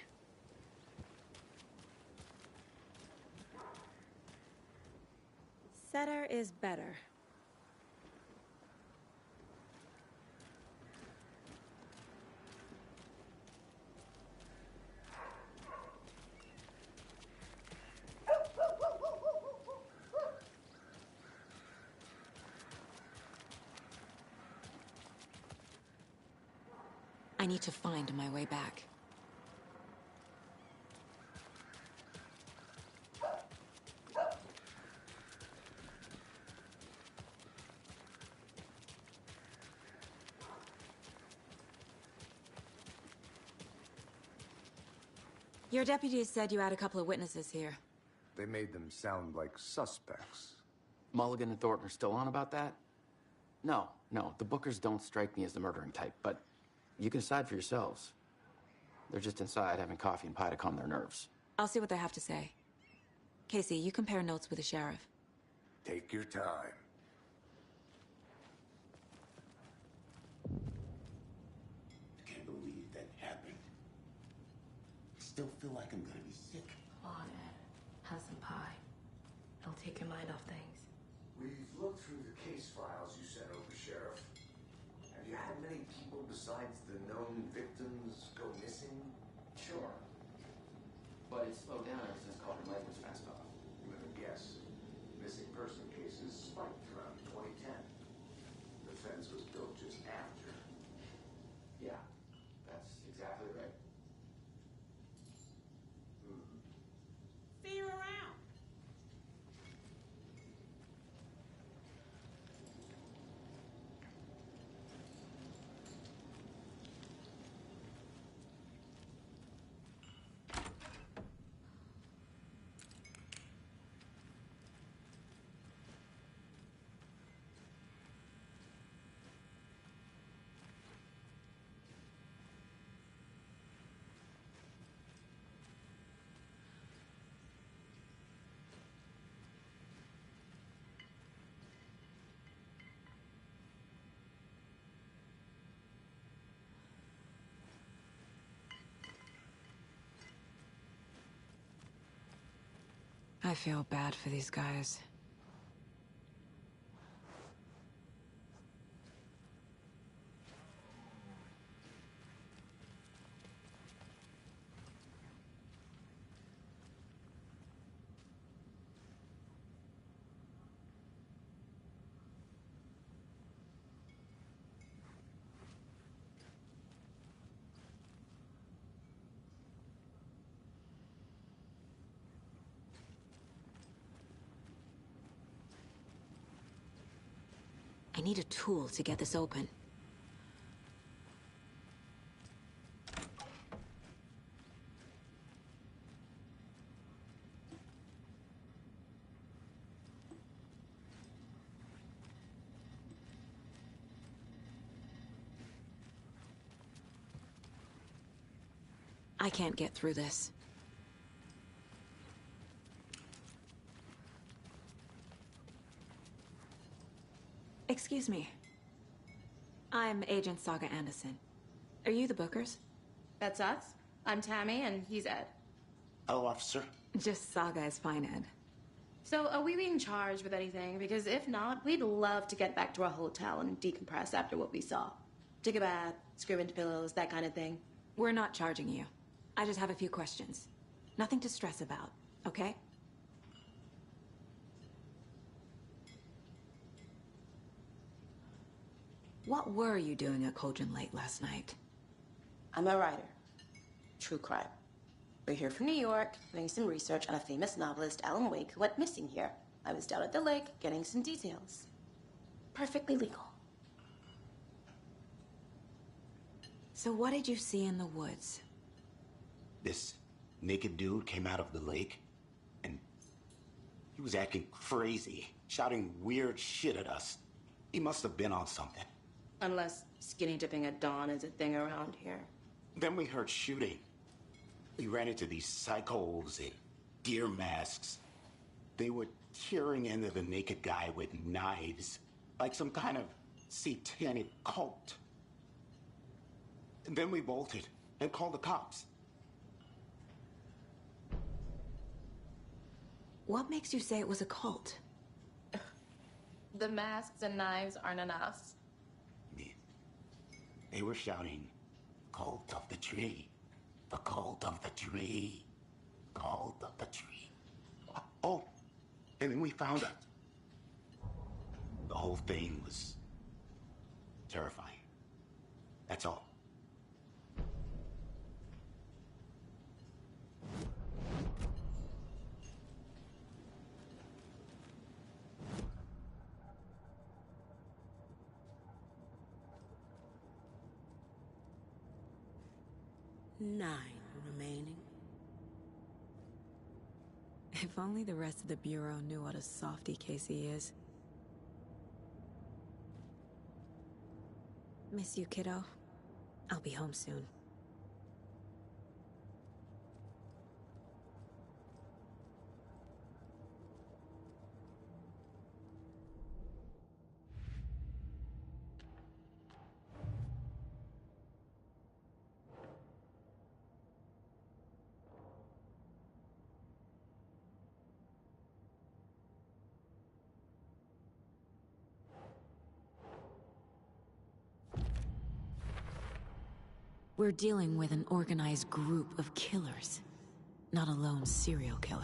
Setter is better. need to find my way back. Your deputies said you had a couple of witnesses here. They made them sound like suspects. Mulligan and Thornton are still on about that? No, the Bookers don't strike me as the murdering type, but you can decide for yourselves. They're just inside having coffee and pie to calm their nerves. I'll see what they have to say. Casey, you compare notes with the sheriff. Take your time. I can't believe that happened. I still feel like I'm gonna be sick. Come on, Ed. Have some pie. It'll take your mind off things. We've looked through the case files you sent over, Sheriff. Have you had many people besides the known victims go missing? Sure. But it's slowed down ever since Calder Lake was fenced off. You have a guess. Missing person cases spiked around 2010. The fence was built just after. Yeah, that's exactly right. See you around. I feel bad for these guys. I need a tool to get this open. I can't get through this. Excuse me. I'm Agent Saga Anderson. Are you the Bookers? That's us. I'm Tammy, and he's Ed. Hello, officer. Just Saga is fine, Ed. So, are we being charged with anything? Because if not, we'd love to get back to our hotel and decompress after what we saw. Take a bath, scream into pillows, that kind of thing. We're not charging you. I just have a few questions. Nothing to stress about, okay? What were you doing at Cauldron Lake last night? I'm a writer. True crime. We're here from New York, doing some research on a famous novelist, Alan Wake, who went missing here. I was down at the lake, getting some details. Perfectly legal. So what did you see in the woods? This naked dude came out of the lake, and he was acting crazy, shouting weird shit at us. He must have been on something. Unless skinny dipping at dawn is a thing around here. Then we heard shooting. We ran into these psychos in deer masks. They were tearing into the naked guy with knives, like some kind of satanic cult. And then we bolted and called the cops. What makes you say it was a cult? The masks and knives aren't enough. They were shouting, "Cult of the tree, the cult of the tree, cult of the tree." Oh, and then we found out. The whole thing was terrifying. That's all. 9 remaining. If only the rest of the Bureau knew what a softy Casey is. Miss you, kiddo. I'll be home soon. We're dealing with an organized group of killers, not a lone serial killer.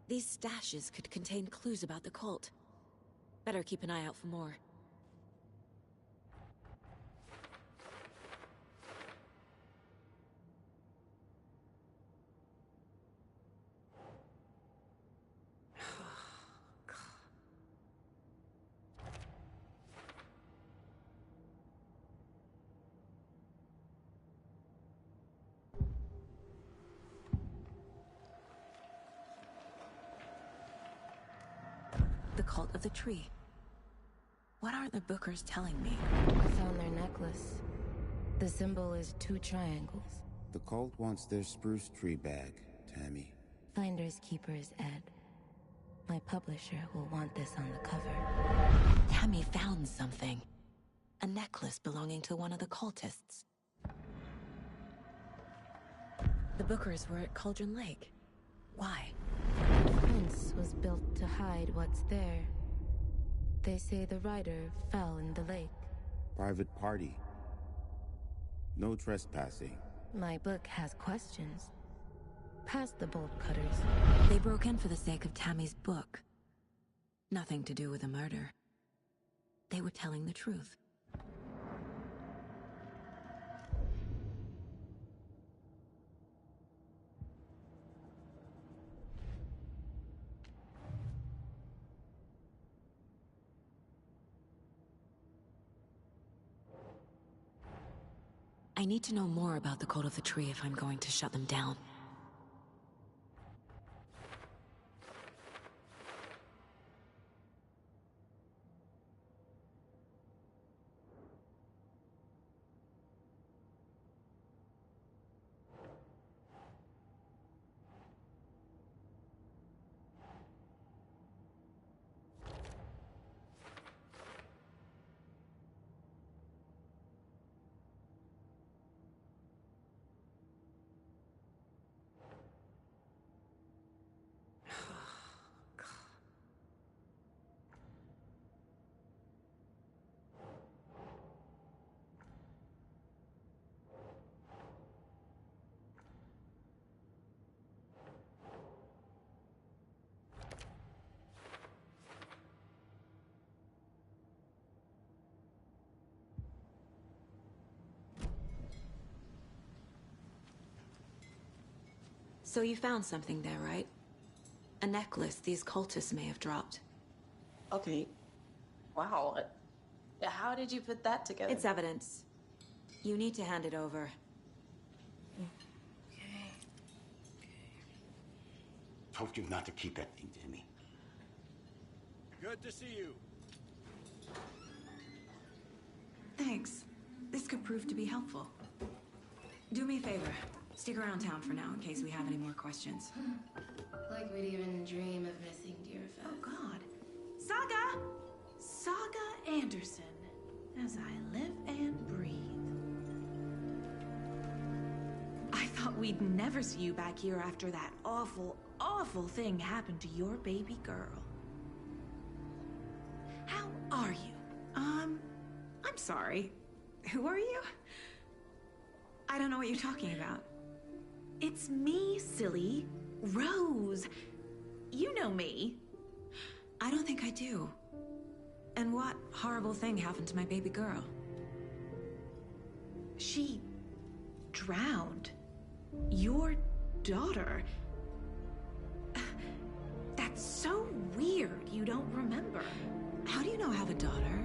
These stashes could contain clues about the cult. Better keep an eye out for more. The Cult of the Tree. What are the Bookers telling me? I found their necklace. The symbol is 2 triangles. The cult wants their spruce tree bag, Tammy. Finders keepers, Ed. My publisher will want this on the cover. Tammy found something. A necklace belonging to one of the cultists. The Bookers were at Cauldron Lake. Why? The fence was built to hide what's there. They say the rider fell in the lake. Private party. No trespassing. My book has questions. Past the bolt cutters. They broke in for the sake of Tammy's book. Nothing to do with a murder. They were telling the truth. I need to know more about the Cult of the Tree if I'm going to shut them down. So you found something there, right? A necklace these cultists may have dropped. Okay. Wow. How did you put that together? It's evidence. You need to hand it over. Told you not to keep that thing, Timmy. Good to see you. Thanks. This could prove to be helpful. Do me a favor. Stick around town for now in case we have any more questions. Like we'd even dream of missing Deerfest. Oh, God. Saga! Saga Anderson. As I live and breathe. I thought we'd never see you back here after that awful, awful thing happened to your baby girl. How are you? I'm sorry. Who are you? I don't know what you're talking about. It's me, silly. Rose. You know me. I don't think I do. And what horrible thing happened to my baby girl? She drowned. Your daughter. That's so weird you don't remember. How do you know I have a daughter?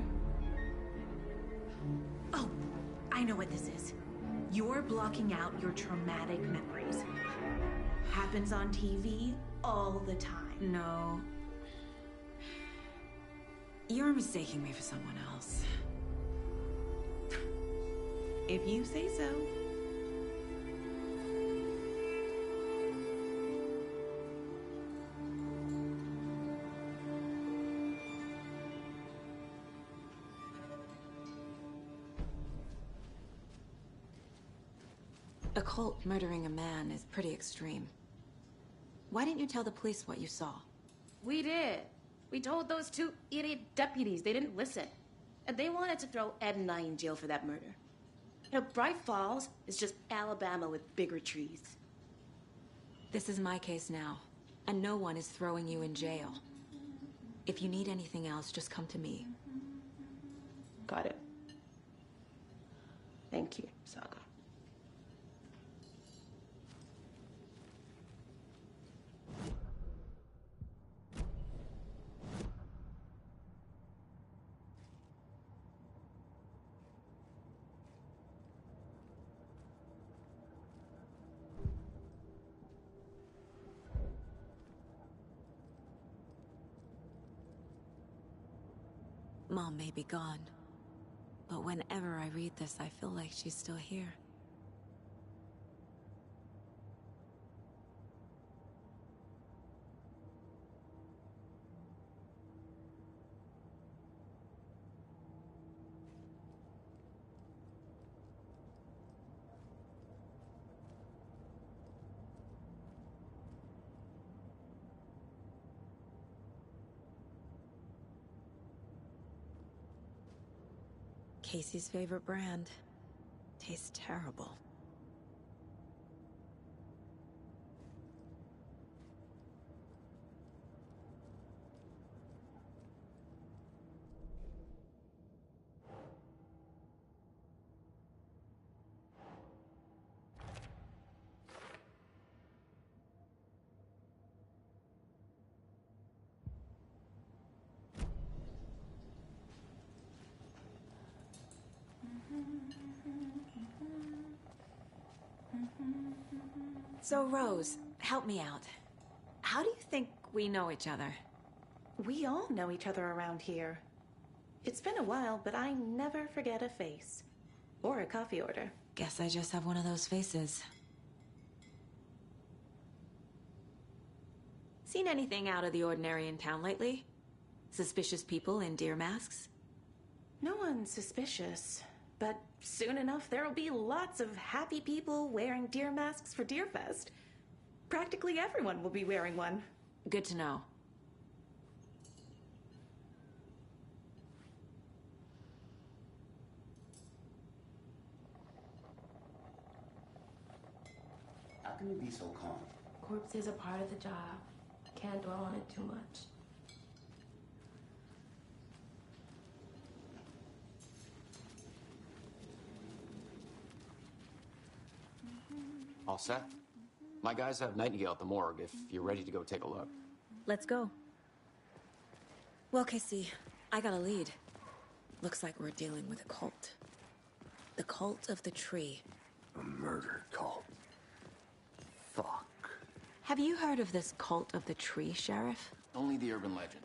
Oh, I know what this is. You're blocking out your traumatic memories. Happens on TV all the time. No. You're mistaking me for someone else. If you say so. A cult murdering a man is pretty extreme. Why didn't you tell the police what you saw? We did. We told those two idiot deputies. They didn't listen. And they wanted to throw Ed and I in jail for that murder. You know, Bright Falls is just Alabama with bigger trees. This is my case now, and no one is throwing you in jail. If you need anything else, just come to me. Got it. Thank you, Saga. Mom may be gone, but whenever I read this, I feel like she's still here. Casey's favorite brand. Tastes terrible. So, Rose, help me out. How do you think we know each other? We all know each other around here. It's been a while, but I never forget a face. Or a coffee order. Guess I just have one of those faces. Seen anything out of the ordinary in town lately? Suspicious people in deer masks? No one's suspicious. But soon enough, there'll be lots of happy people wearing deer masks for Deerfest. Practically everyone will be wearing one. Good to know. How can you be so calm? Corpses are part of the job. Can't dwell on it too much. All set? My guys have Nightingale at the morgue if you're ready to go take a look. Let's go. Well, Casey, I got a lead. Looks like we're dealing with a cult. The Cult of the Tree. A murder cult. Fuck. Have you heard of this Cult of the Tree, Sheriff? Only the urban legend.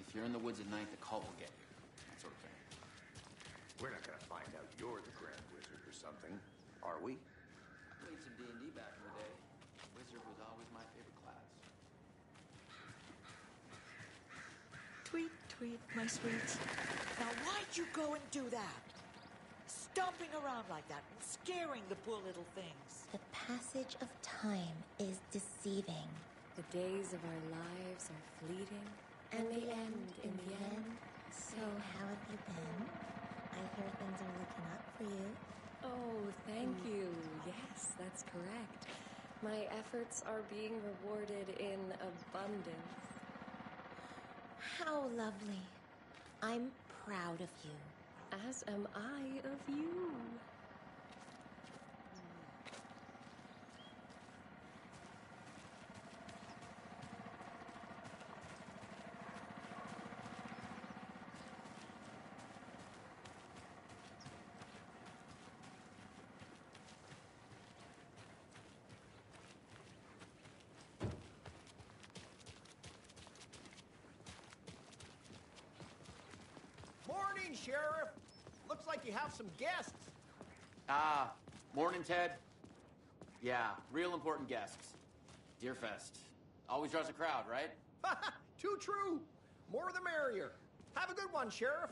If you're in the woods at night, the cult will get you. That sort of thing. We're not gonna find out you're the Grand Wizard or something, are we? Played some D&D back in the day. Wizard was always my favorite class. Tweet, tweet, my sweet. Now why'd you go and do that? Stomping around like that and scaring the poor little things. The passage of time is deceiving. The days of our lives are fleeting. And they end in the end. So how have you been? I hear things are looking up for you. Oh, thank you. Yes, that's correct. My efforts are being rewarded in abundance. How lovely. I'm proud of you. As am I of you. Morning, Sheriff. Looks like you have some guests. Morning, Ted. Yeah, real important guests. Deerfest. Always draws a crowd, right? Too true. More the merrier. Have a good one, Sheriff.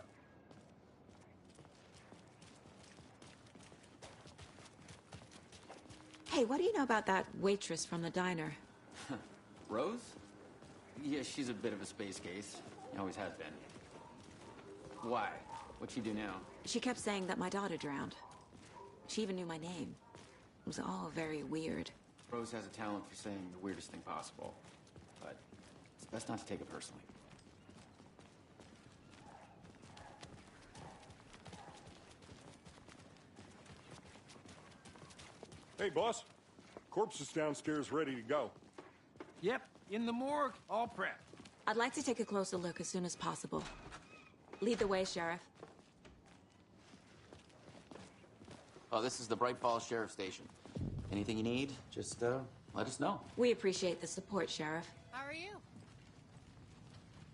Hey, what do you know about that waitress from the diner? Rose? Yeah, she's a bit of a space case. Always has been. Why? What'd she do now? She kept saying that my daughter drowned. She even knew my name. It was all very weird. Rose has a talent for saying the weirdest thing possible. But it's best not to take it personally. Hey, boss. Corpse is downstairs ready to go. Yep, in the morgue, all prepped. I'd like to take a closer look as soon as possible. Lead the way, Sheriff. Oh, this is the Bright Falls Sheriff Station. Anything you need, just let us know. We appreciate the support, Sheriff. How are you?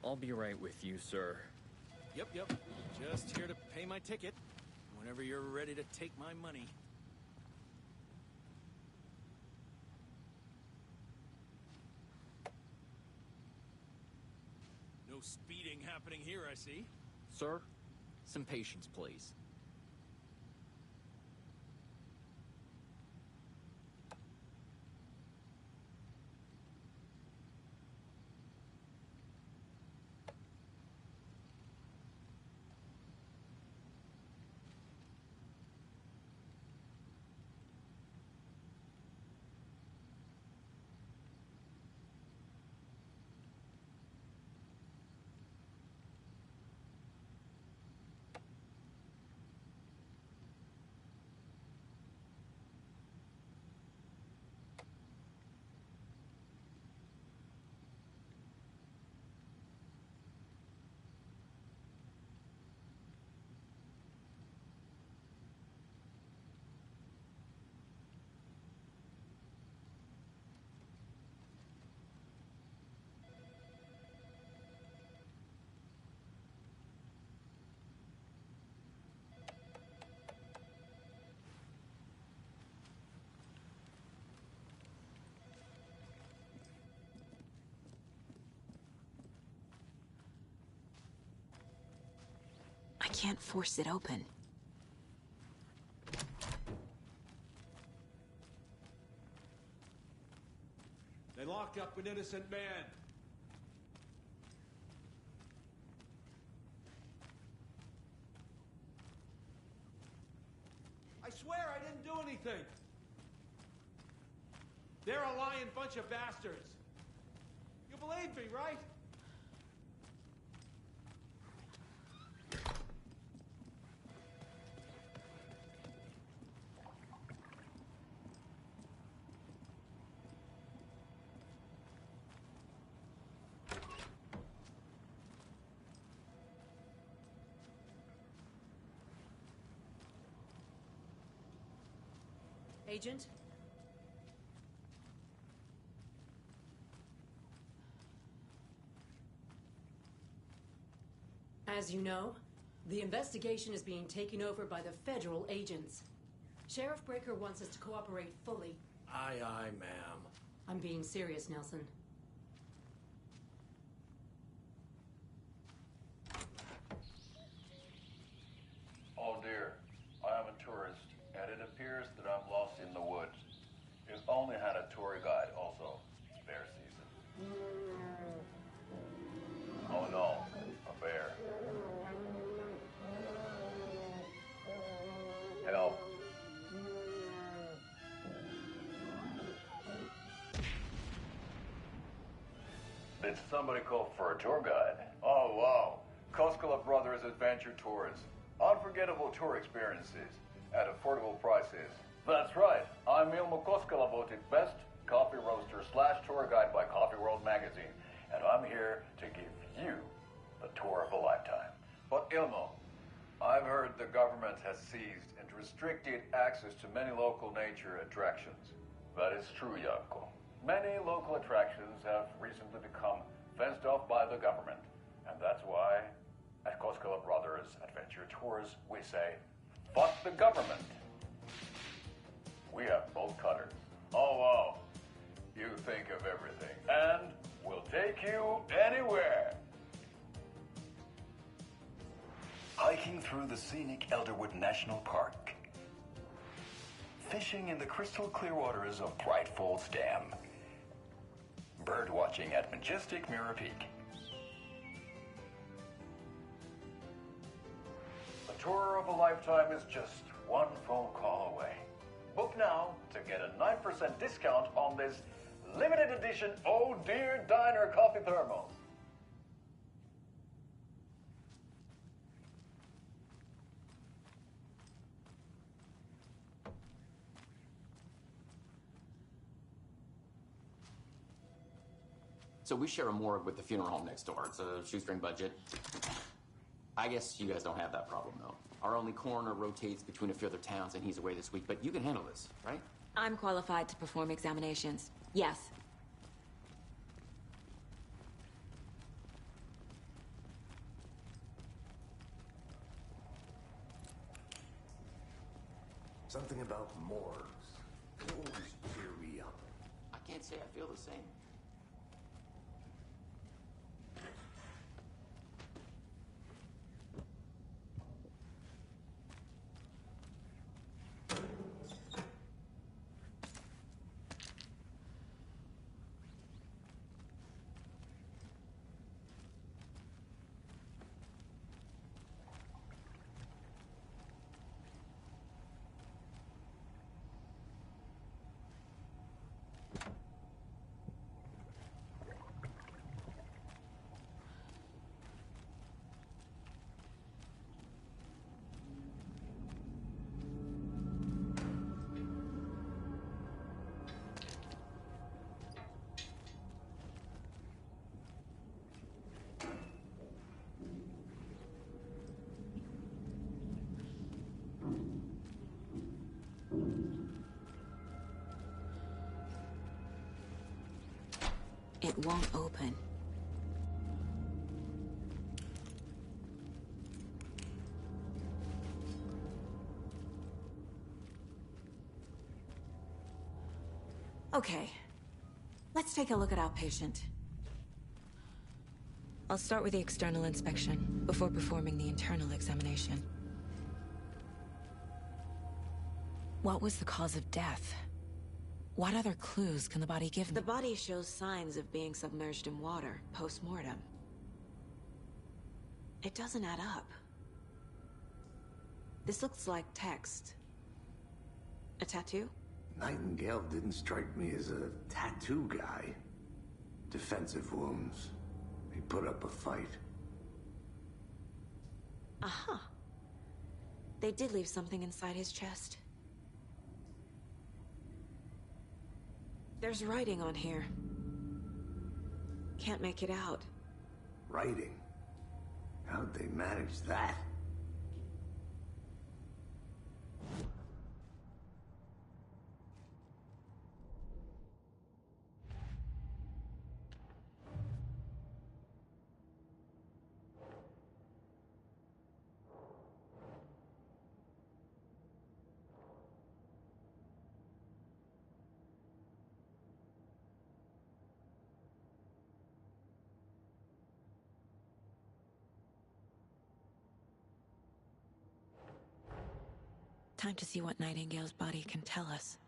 I'll be right with you, sir. Yep. Just here to pay my ticket. Whenever you're ready to take my money. No speeding happening here, I see. Sir, some patience, please. I can't force it open. They locked up an innocent man. I swear I didn't do anything. They're a lying bunch of bastards. You believe me, right? Agent? As you know, the investigation is being taken over by the federal agents. Sheriff Breaker wants us to cooperate fully. Aye, ma'am. I'm being serious, Nelson. Oh dear, I am a tourist, and it appears that I'm lost in the woods. If only had a tour guide also. It's bear season. Oh no, a bear. Help. Did somebody call for a tour guide? Oh wow, Koskela Brothers Adventure Tours. Unforgettable tour experiences at affordable prices. That's right. I'm Ilmo Koskela, voted best coffee roaster / tour guide by Coffee World magazine, and I'm here to give you the tour of a lifetime. But Ilmo, I've heard the government has seized and restricted access to many local nature attractions. That is true, Janko. Many local attractions have recently become fenced off by the government, and that's why, At Koskela Brothers Adventure Tours, we say, fuck the government. We have bolt cutters. Oh, wow. You think of everything, and we'll take you anywhere. Hiking through the scenic Elderwood National Park. Fishing in the crystal clear waters of Bright Falls Dam. Bird watching at majestic Mirror Peak. The tour of a lifetime is just one phone call away. Book now to get a 9% discount on this limited edition Oh Dear Diner coffee thermos. So we share a morgue with the funeral home next door. It's a shoestring budget. I guess you guys don't have that problem, though. Our only coroner rotates between a few other towns, and he's away this week. But you can handle this, right? I'm qualified to perform examinations. Yes. Something about morgues. Always cheer me up. I can't say I feel the same. It won't open. Okay. Let's take a look at our patient. I'll start with the external inspection before performing the internal examination. What was the cause of death? What other clues can the body give me? The body shows signs of being submerged in water, post-mortem. It doesn't add up. This looks like text. A tattoo? Nightingale didn't strike me as a tattoo guy. Defensive wounds. He put up a fight. Aha. They did leave something inside his chest. There's writing on here. Can't make it out. Writing? How'd they manage that? Time to see what Nightingale's body can tell us.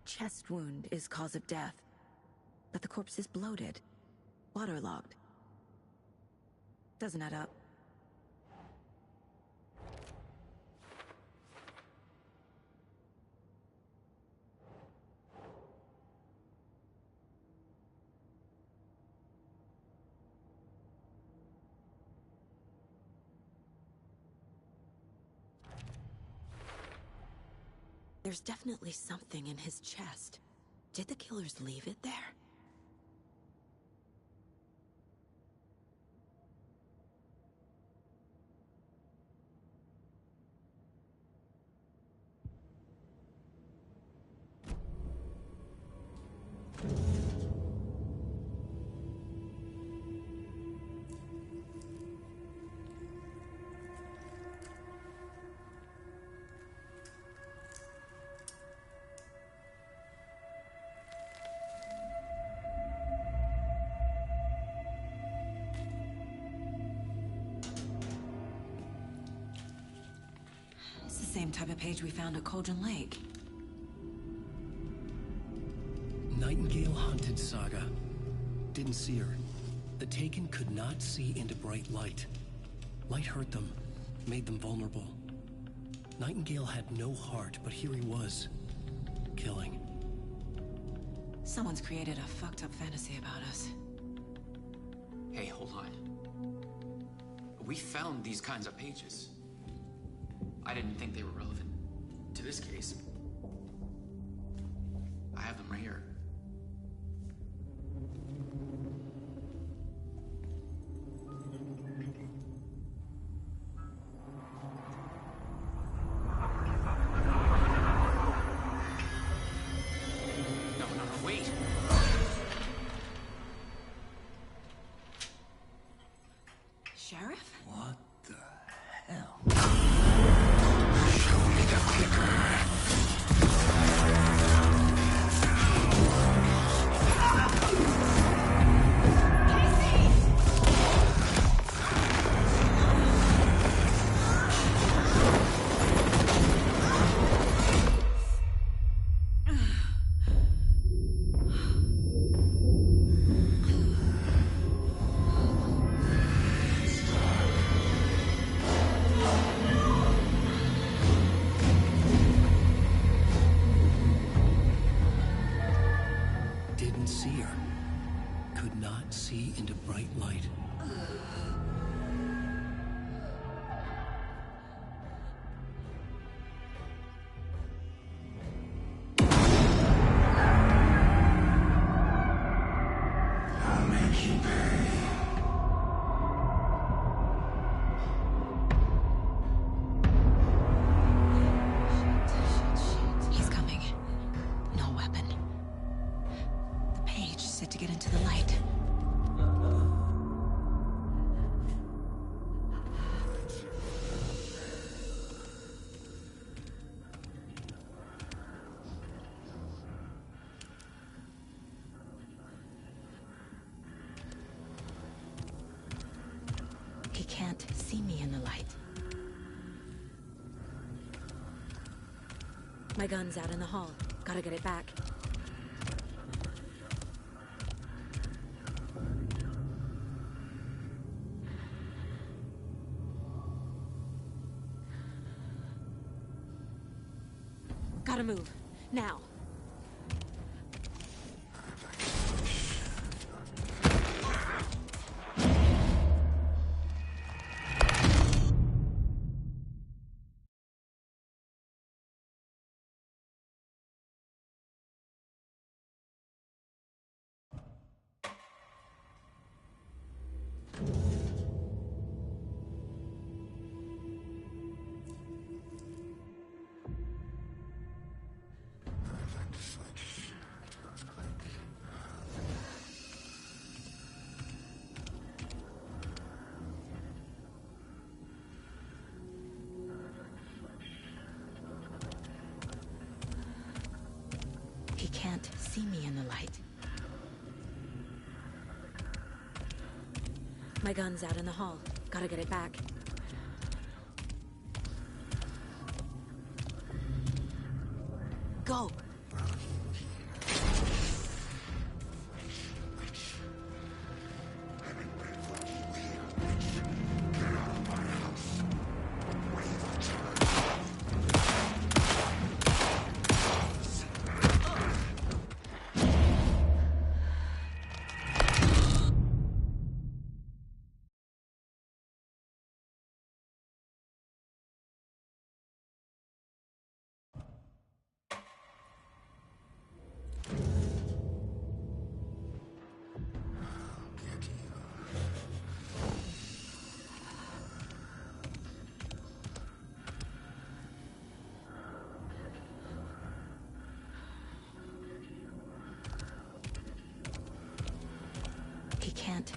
Chest wound is cause of death, but the corpse is bloated, waterlogged. Doesn't add up. There's definitely something in his chest. Did the killers leave it there? Same type of page we found at Cauldron Lake. Nightingale hunted Saga. Didn't see her. The Taken could not see into bright light. Light hurt them, made them vulnerable. Nightingale had no heart, but here he was, killing. Someone's created a fucked up fantasy about us. Hey, hold on. We found these kinds of pages. I didn't think they were relevant to this case. I have them right here. No, wait! Sheriff? What the hell? Didn't see her. Could not see into bright light. I'll make you pay. He's coming. No weapon. The page set to get into the light. He can't see me in the light. My gun's out in the hall. Gotta get it back. Gotta move. Now. He can't see me in the light. My gun's out in the hall. Gotta get it back. Go!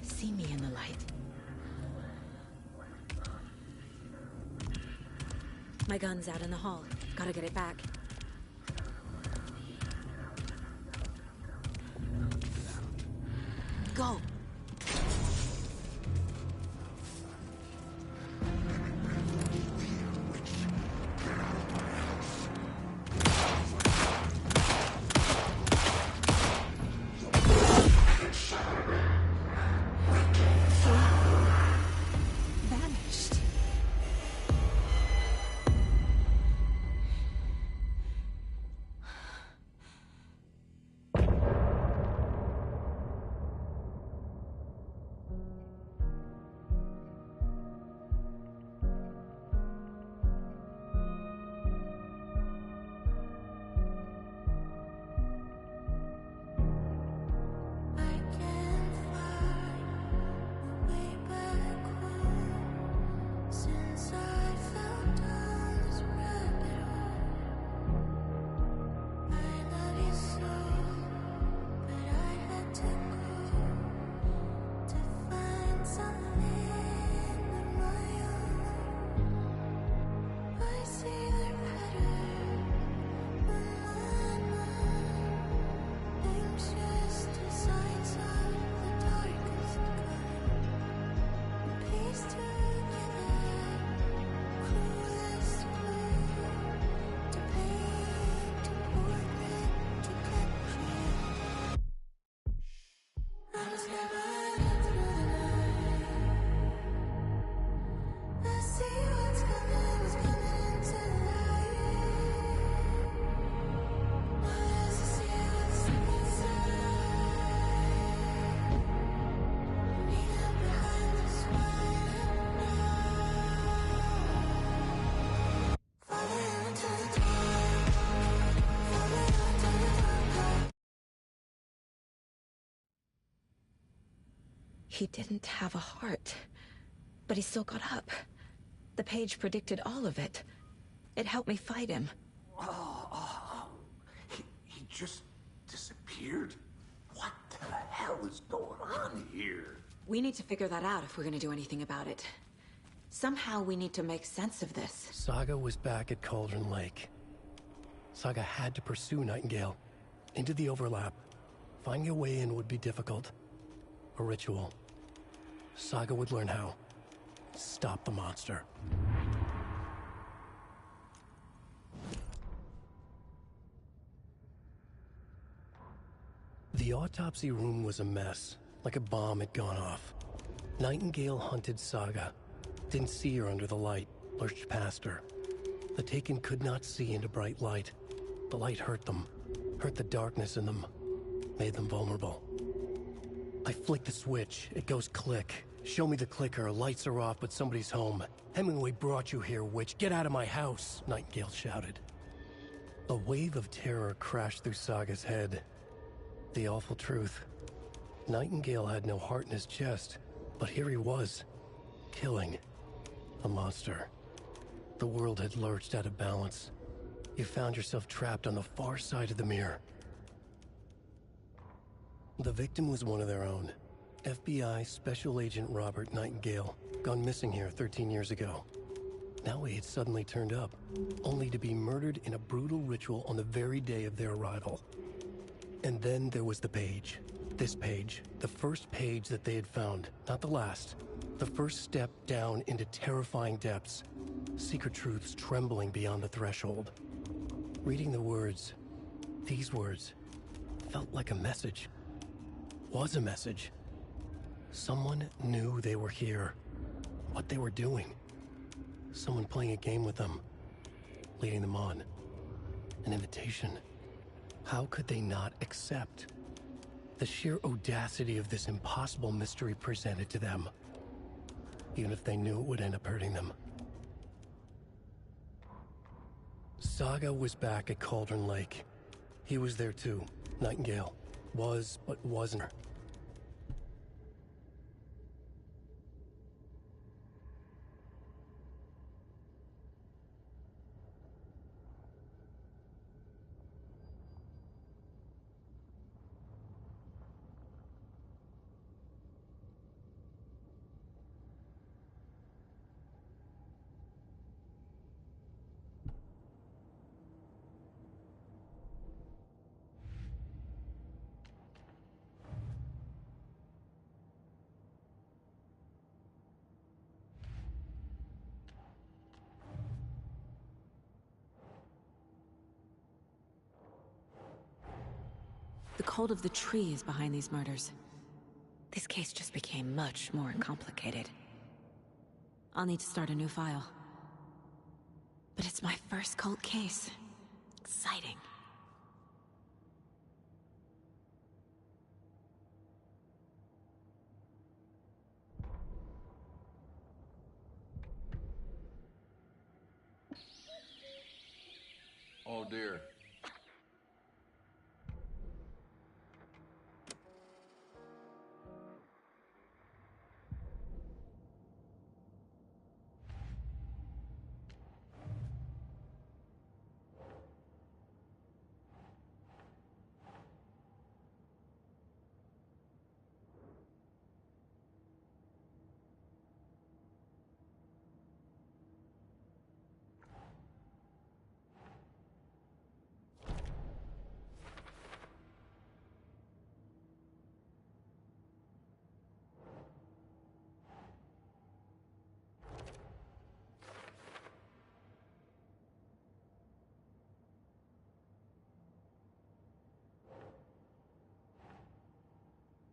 see me in the light. My gun's out in the hall. Gotta get it back. Go! Vanished. Since I fell down this rabbit hole, I love you so, but I had to go to find something of my own. I see their pattern on my mind, anxious designs of the darkest kind, piece together. Clueless clue to paint a portrait to capture. I'm scared running through the night. I see what's coming into the light. My eyes see what's inside. Hidden behind the smile. He didn't have a heart, but he still got up. The page predicted all of it. It helped me fight him. He just disappeared? What the hell is going on here? We need to figure that out if we're gonna do anything about it. Somehow we need to make sense of this. Saga was back at Cauldron Lake. Saga had to pursue Nightingale. Into the overlap. Finding a way in would be difficult. A ritual. Saga would learn how. Stop the monster. The autopsy room was a mess, like a bomb had gone off. Nightingale hunted Saga. Didn't see her under the light, lurched past her. The Taken could not see into bright light. The light hurt them, hurt the darkness in them, made them vulnerable. I flick the switch, it goes click. Show me the clicker, lights are off, but somebody's home. Hemingway brought you here, witch. Get out of my house, Nightingale shouted. A wave of terror crashed through Saga's head. The awful truth. Nightingale had no heart in his chest, but here he was, killing a monster. The world had lurched out of balance. You found yourself trapped on the far side of the mirror. The victim was one of their own. FBI Special Agent Robert Nightingale, gone missing here 13 years ago. Now he had suddenly turned up, only to be murdered in a brutal ritual on the very day of their arrival. And then there was the page. This page, the first page that they had found, not the last. The first step down into terrifying depths. Secret truths trembling beyond the threshold. Reading the words, these words, felt like a message. Was a message. Someone knew they were here. What they were doing. Someone playing a game with them. Leading them on. An invitation. How could they not accept? The sheer audacity of this impossible mystery presented to them. Even if they knew it would end up hurting them. Saga was back at Cauldron Lake. He was there too. Nightingale. Was, but wasn't. cult of the tree is behind these murders. This case just became much more complicated. I'll need to start a new file. But it's my first cult case. Exciting. Oh dear.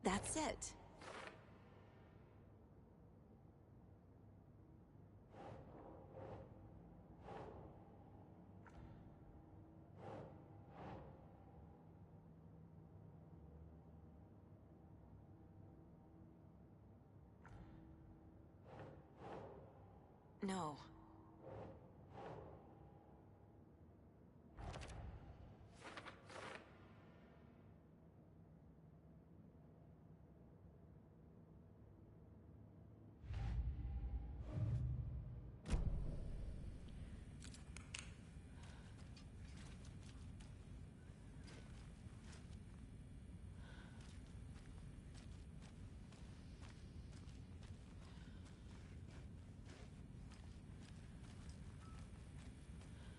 That's it. No.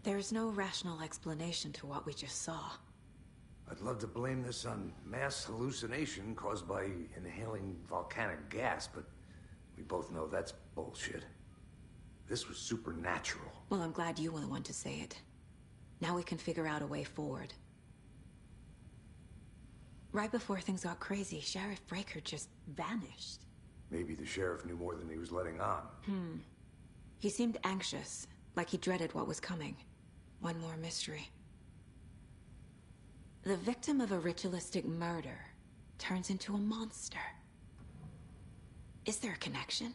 There's no rational explanation to what we just saw. I'd love to blame this on mass hallucination caused by inhaling volcanic gas, but we both know that's bullshit. This was supernatural. Well, I'm glad you were the one to say it. Now we can figure out a way forward. Right before things got crazy, Sheriff Breaker just vanished. Maybe the sheriff knew more than he was letting on. He seemed anxious, like he dreaded what was coming. One more mystery. The victim of a ritualistic murder turns into a monster. Is there a connection?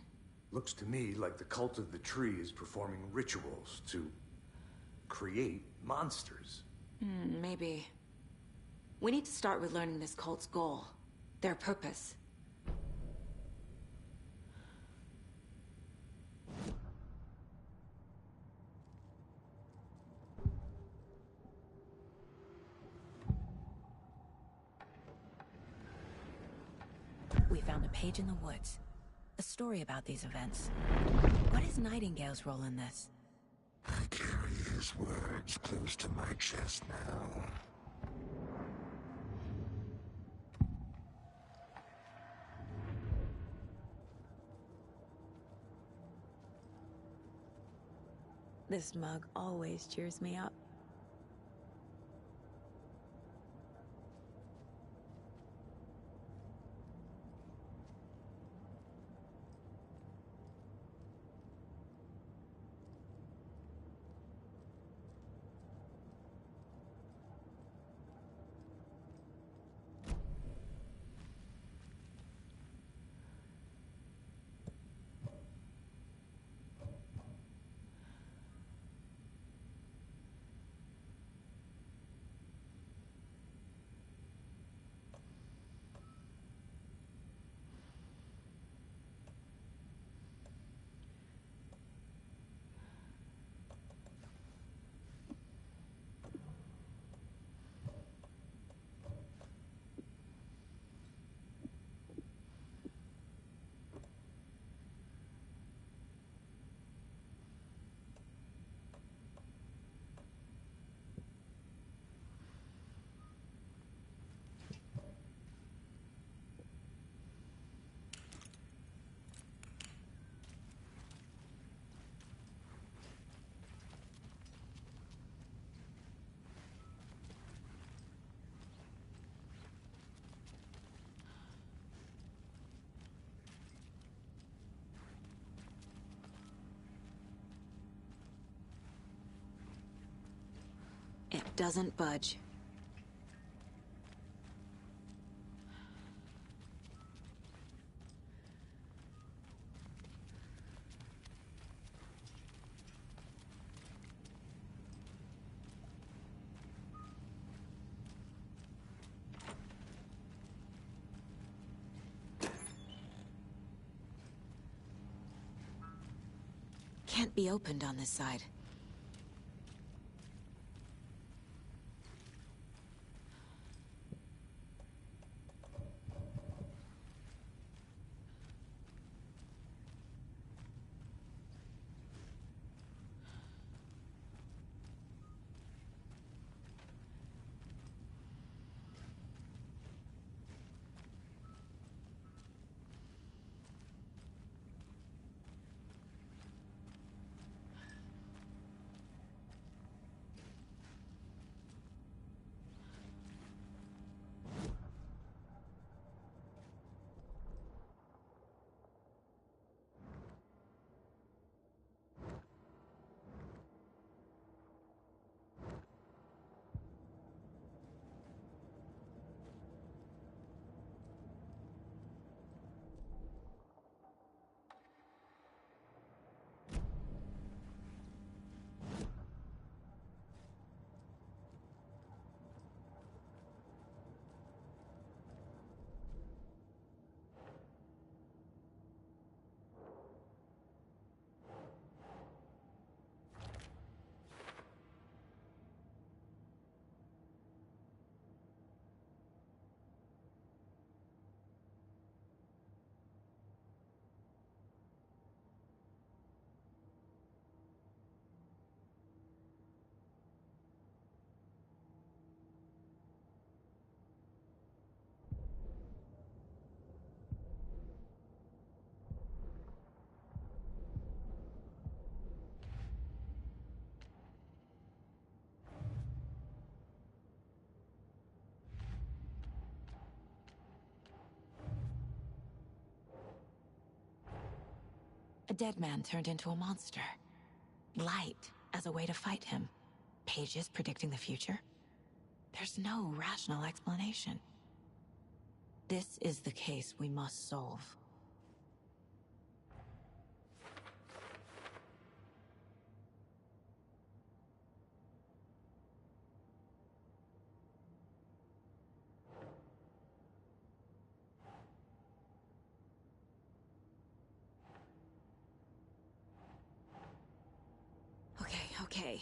Looks to me like the cult of the tree is performing rituals to create monsters. Maybe. We need to start with learning this cult's goal, their purpose. We found a page in the woods. A story about these events. What is Nightingale's role in this? I carry his words close to my chest now. This mug always cheers me up. doesn't budge. Can't be opened on this side. A dead man turned into a monster. Light as a way to fight him. Pages predicting the future? There's no rational explanation. This is the case we must solve. Okay.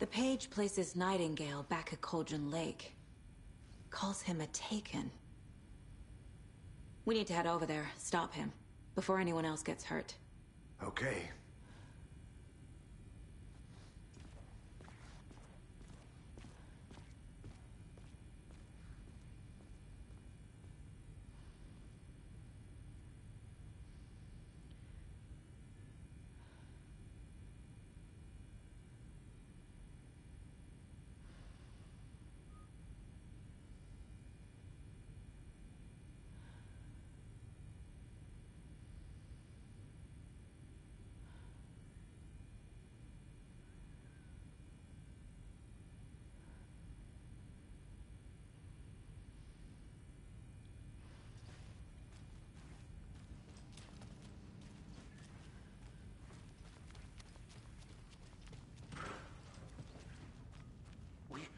The page places Nightingale back at Cauldron Lake. Calls him a Taken. We need to head over there, stop him, before anyone else gets hurt. Okay.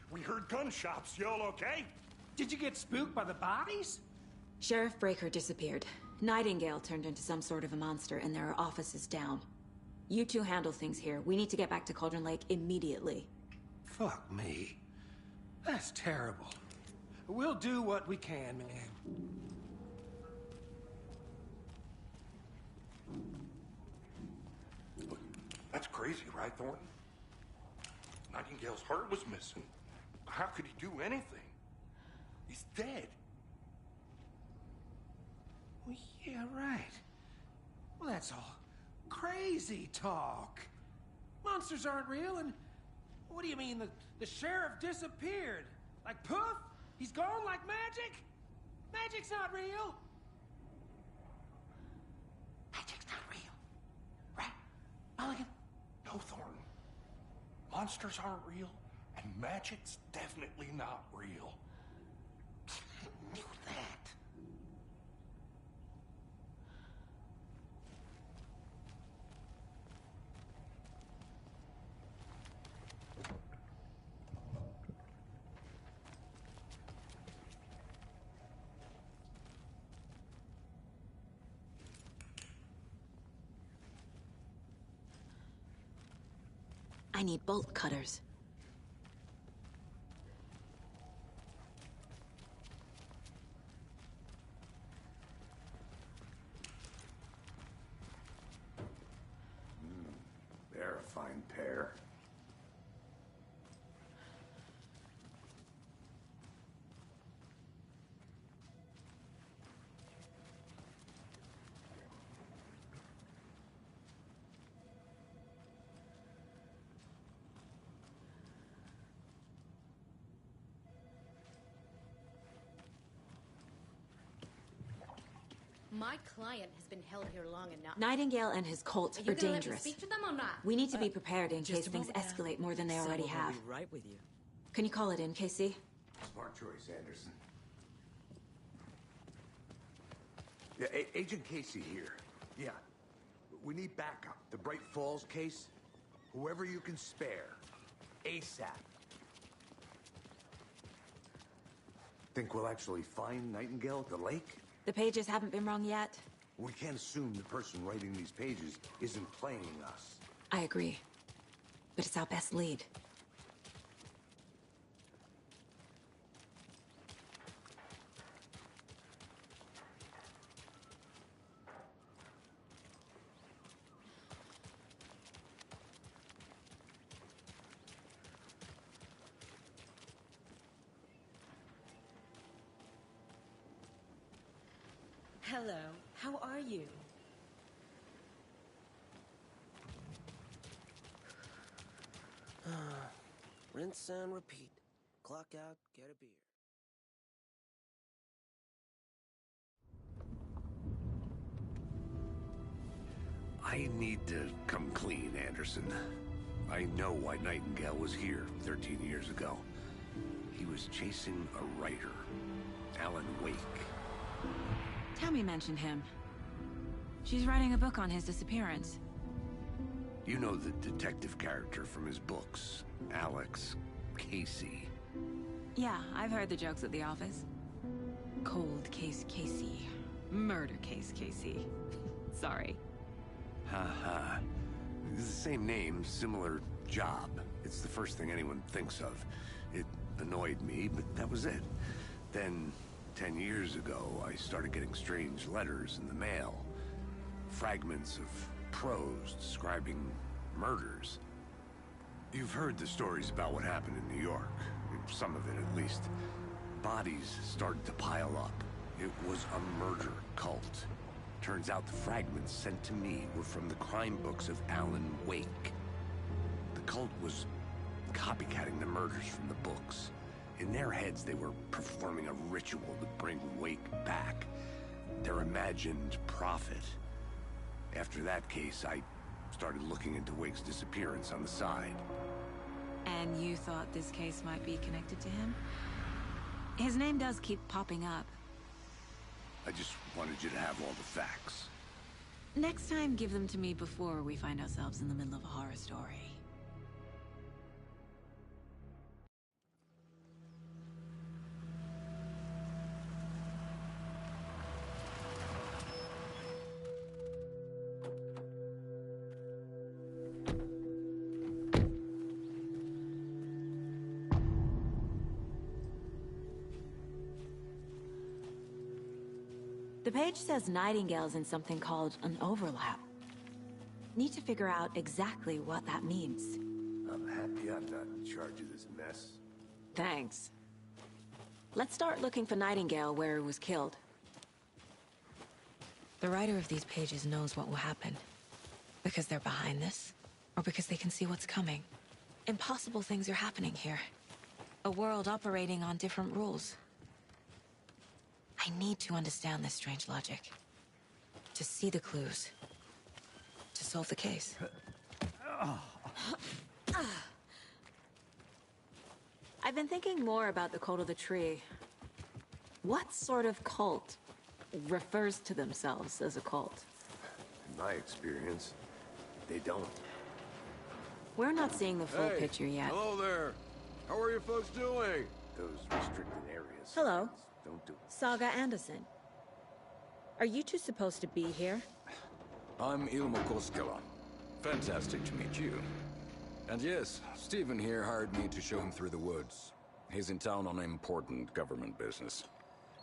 We heard gunshots. Y'all okay? Did you get spooked by the bodies? Sheriff Breaker disappeared. Nightingale turned into some sort of a monster, and there are offices down. You two handle things here. We need to get back to Cauldron Lake immediately. Fuck me. That's terrible. We'll do what we can, man. That's crazy, right, Thornton? Nightingale's heart was missing. How could he do anything? He's dead. Well, yeah, right. Well, that's all crazy talk. Monsters aren't real, and what do you mean the sheriff disappeared? Like poof? He's gone like magic? Magic's not real. Magic's not real. Right, Mulligan? No, Thornton. Monsters aren't real, and magic's definitely not real. Knew that. I need bolt cutters. They're a fine pair. My client has been held here long enough. Nightingale and his cult Are are you gonna let me dangerous. speak to them or not? We need to be prepared in Just case a things moment now. escalate more than they already Someone will have. be right with you. Can you call it in, Casey? Smart choice, Anderson. Yeah, Agent Casey here. Yeah. We need backup. The Bright Falls case. Whoever you can spare. ASAP. Think we'll actually find Nightingale at the lake? The pages haven't been wrong yet. We can't assume the person writing these pages isn't playing us. I agree. But it's our best lead. Hello, how are you? Rinse and repeat. Clock out, get a beer. I need to come clean, Anderson. I know why Nightingale was here 13 years ago. He was chasing a writer, Alan Wake. Tammy mentioned him. She's writing a book on his disappearance. You know the detective character from his books, Alex Casey. Yeah, I've heard the jokes at the office. Cold case Casey. Murder case Casey. Sorry. Ha ha. It's the same name, similar job. It's the first thing anyone thinks of. It annoyed me, but that was it. Then, 10 years ago, I started getting strange letters in the mail. Fragments of prose describing murders. You've heard the stories about what happened in New York. Some of it, at least. Bodies started to pile up. It was a murder cult. Turns out the fragments sent to me were from the crime books of Alan Wake. The cult was copycatting the murders from the books. In their heads, they were performing a ritual to bring Wake back. Their imagined prophet. After that case, I started looking into Wake's disappearance on the side. And you thought this case might be connected to him? His name does keep popping up. I just wanted you to have all the facts. Next time, give them to me before we find ourselves in the middle of a horror story. The page says Nightingale's in something called an overlap. Need to figure out exactly what that means. I'm happy I'm not in charge of this mess. Thanks. Let's start looking for Nightingale where he was killed. The writer of these pages knows what will happen. Because they're behind this, or because they can see what's coming. Impossible things are happening here. A world operating on different rules. I need to understand this strange logic. To see the clues. To solve the case. I've been thinking more about the cult of the tree. What sort of cult refers to themselves as a cult? In my experience, they don't. We're not seeing the full Hey, picture yet. Hello there. How are you folks doing? Those restricted areas. Hello. Don't do it. Saga Anderson. Are you two supposed to be here? I'm Ilmo Koskela. Fantastic to meet you. And yes, Stephen here hired me to show him through the woods. He's in town on important government business.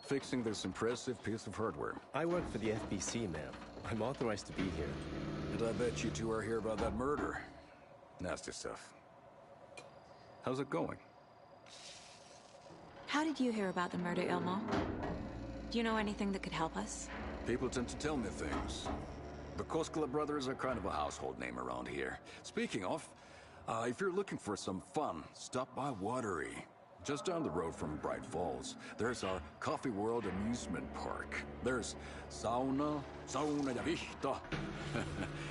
Fixing this impressive piece of hardware. I work for the FBC, ma'am. I'm authorized to be here. And I bet you two are here about that murder. Nasty stuff. How's it going? How did you hear about the murder, Ilmo? Do you know anything that could help us? People tend to tell me things. The Koskela brothers are kind of a household name around here. Speaking of, if you're looking for some fun, stop by Watery. Just down the road from Bright Falls, there's our Coffee World amusement park. There's sauna ja vihta.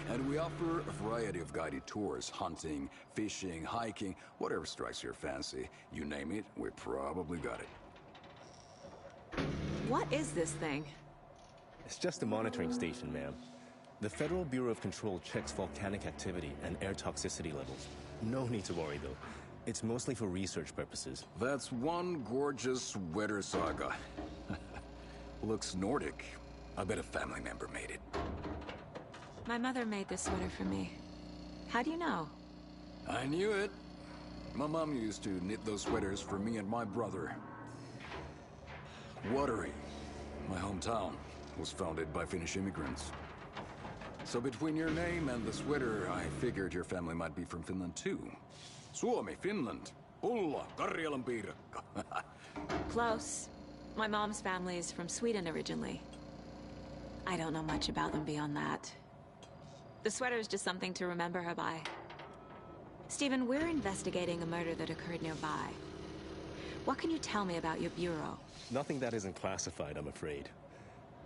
And we offer a variety of guided tours, hunting, fishing, hiking, whatever strikes your fancy. You name it, we probably got it. What is this thing? It's just a monitoring station, ma'am. The Federal Bureau of Control checks volcanic activity and air toxicity levels. No need to worry, though. It's mostly for research purposes. That's one gorgeous sweater, Saga. Looks Nordic. I bet a family member made it. My mother made this sweater for me. How do you know? I knew it. My mom used to knit those sweaters for me and my brother. Watery, my hometown, was founded by Finnish immigrants. So between your name and the sweater, I figured your family might be from Finland too. Suomi, Finland. Ulla, Karjalan piirakka. Close. My mom's family is from Sweden originally. I don't know much about them beyond that. The sweater is just something to remember her by. Stephen, we're investigating a murder that occurred nearby. What can you tell me about your bureau? Nothing that isn't classified, I'm afraid.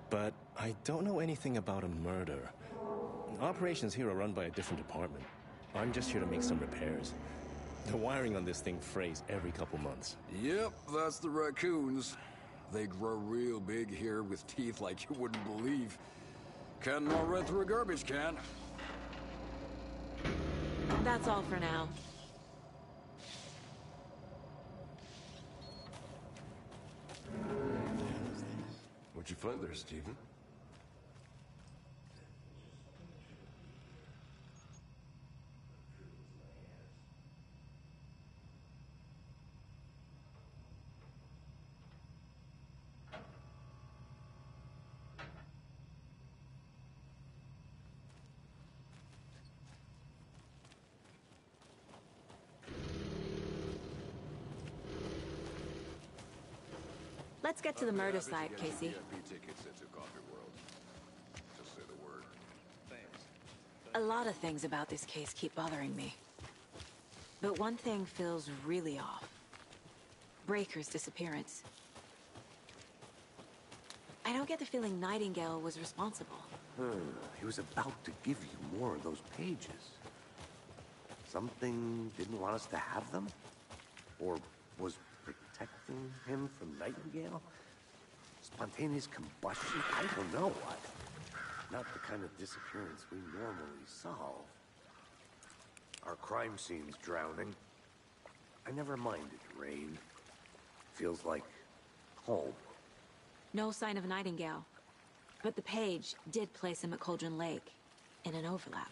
But I don't know anything about a murder. Operations here are run by a different department. I'm just here to make some repairs. The wiring on this thing frays every couple months. Yep, that's the raccoons. They grow real big here with teeth like you wouldn't believe. Can't run right through a garbage can. That's all for now. What'd you find there, Stephen? Let's get to the murder site, Casey. A lot of things about this case keep bothering me. But one thing feels really off. Breaker's disappearance. I don't get the feeling Nightingale was responsible. He was about to give you more of those pages. Something didn't want us to have them? Or was protecting him from Nightingale? Spontaneous combustion? I don't know what. Not the kind of disappearance we normally solve. Our crime scene's drowning. I never minded rain. Feels like home. No sign of Nightingale. But the page did place him at Cauldron Lake, in an overlap.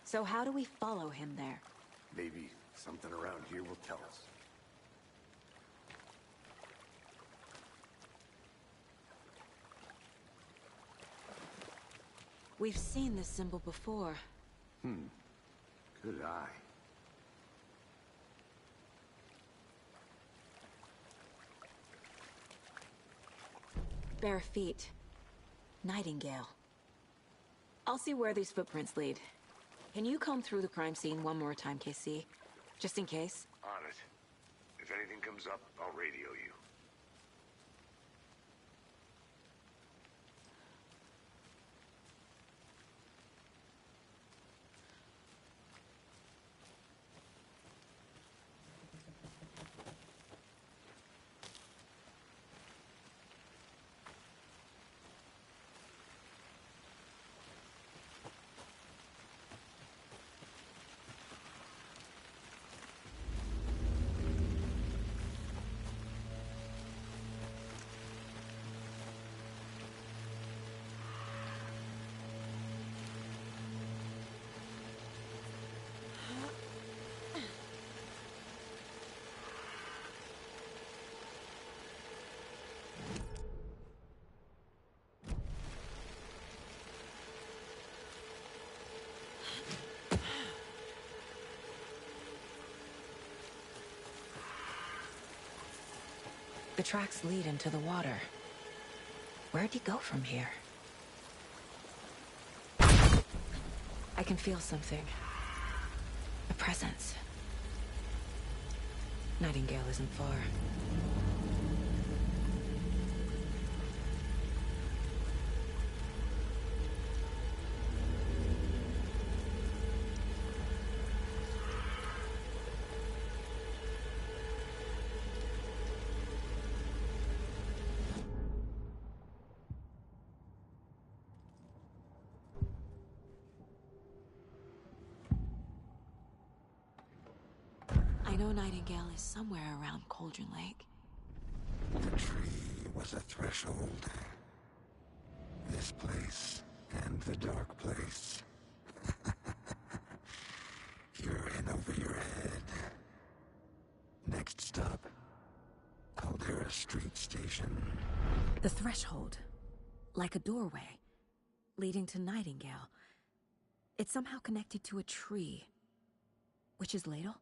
So how do we follow him there? Maybe something around here will tell us. We've seen this symbol before. Good eye. Bare feet. Nightingale. I'll see where these footprints lead. Can you comb through the crime scene one more time, KC? Just in case? On it. If anything comes up, I'll radio you. The tracks lead into the water. Where'd he go from here? I can feel something. A presence. Nightingale isn't far. I know Nightingale is somewhere around Cauldron Lake. The tree was a threshold. This place and the dark place. You're in over your head. Next stop, Caldera Street Station. The threshold. Like a doorway. Leading to Nightingale. It's somehow connected to a tree. Witch's Ladle?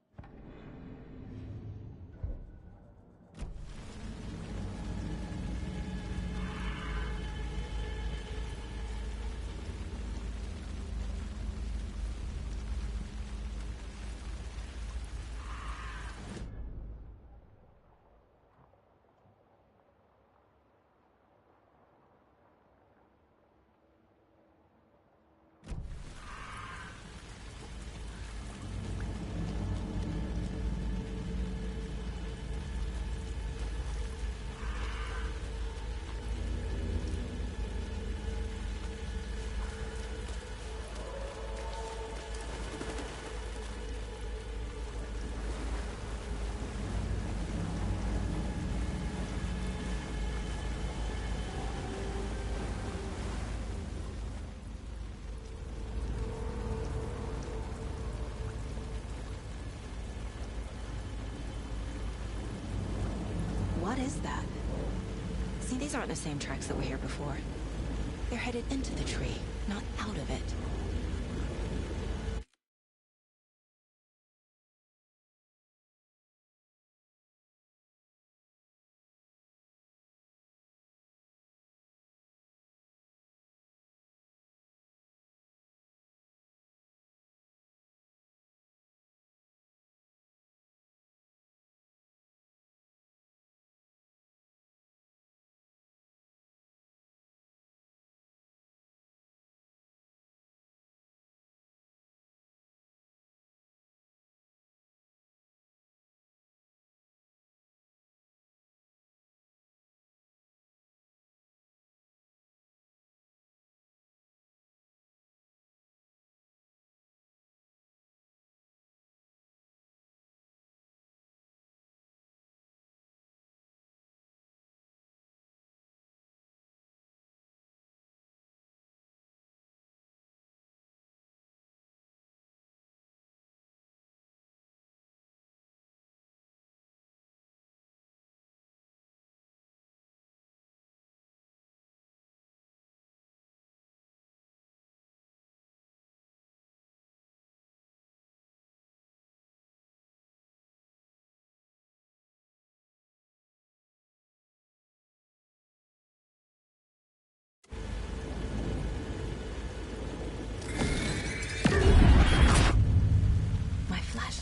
What is that? See, these aren't the same tracks that were here before. They're headed into the tree, not out of it.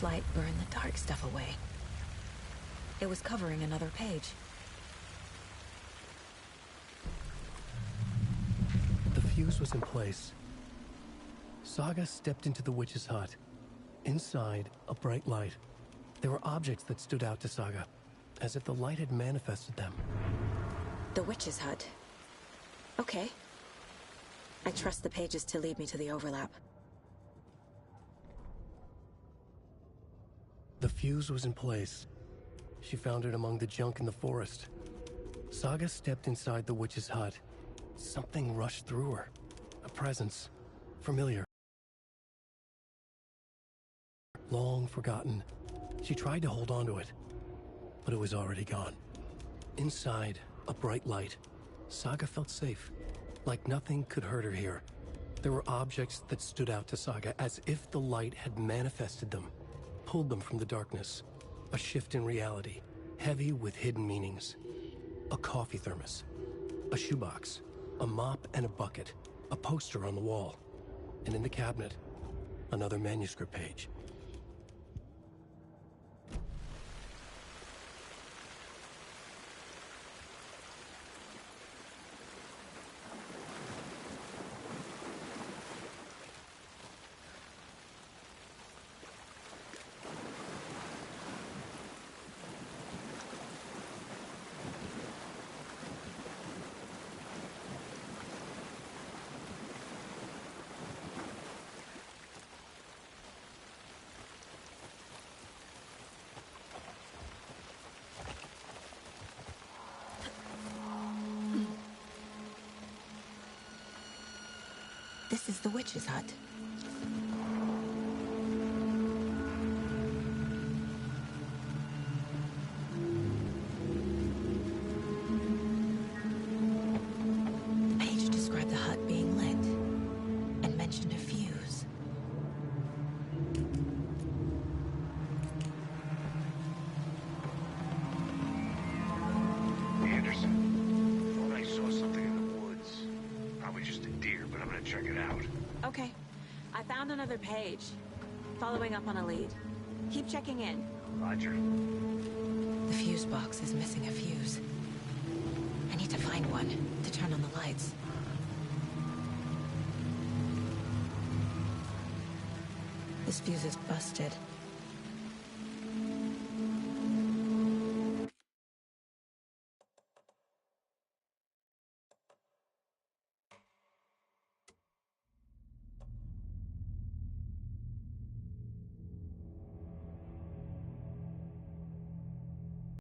light burned the dark stuff away. It was covering another page. The fuse was in place. Saga stepped into the witch's hut. Inside, a bright light. There were objects that stood out to Saga, as if the light had manifested them. The witch's hut. Okay. I trust the pages to lead me to the overlap. The fuse was in place. She found it among the junk in the forest. Saga stepped inside the witch's hut. Something rushed through her. A presence. Familiar. Long forgotten. She tried to hold on to it, but it was already gone. Inside, a bright light. Saga felt safe, like nothing could hurt her here. There were objects that stood out to Saga as if the light had manifested them, pulled them from the darkness. A shift in reality, heavy with hidden meanings. A coffee thermos, a shoebox, a mop and a bucket, a poster on the wall, and in the cabinet, another manuscript page. This is the witch's hut. The page described the hut being lit and mentioned a fuse. Anderson, thought I saw something in the woods. Probably just a deer, but I'm gonna check it out. Okay. I found another page. Following up on a lead. Keep checking in. Roger. The fuse box is missing a fuse. I need to find one to turn on the lights. This fuse is busted.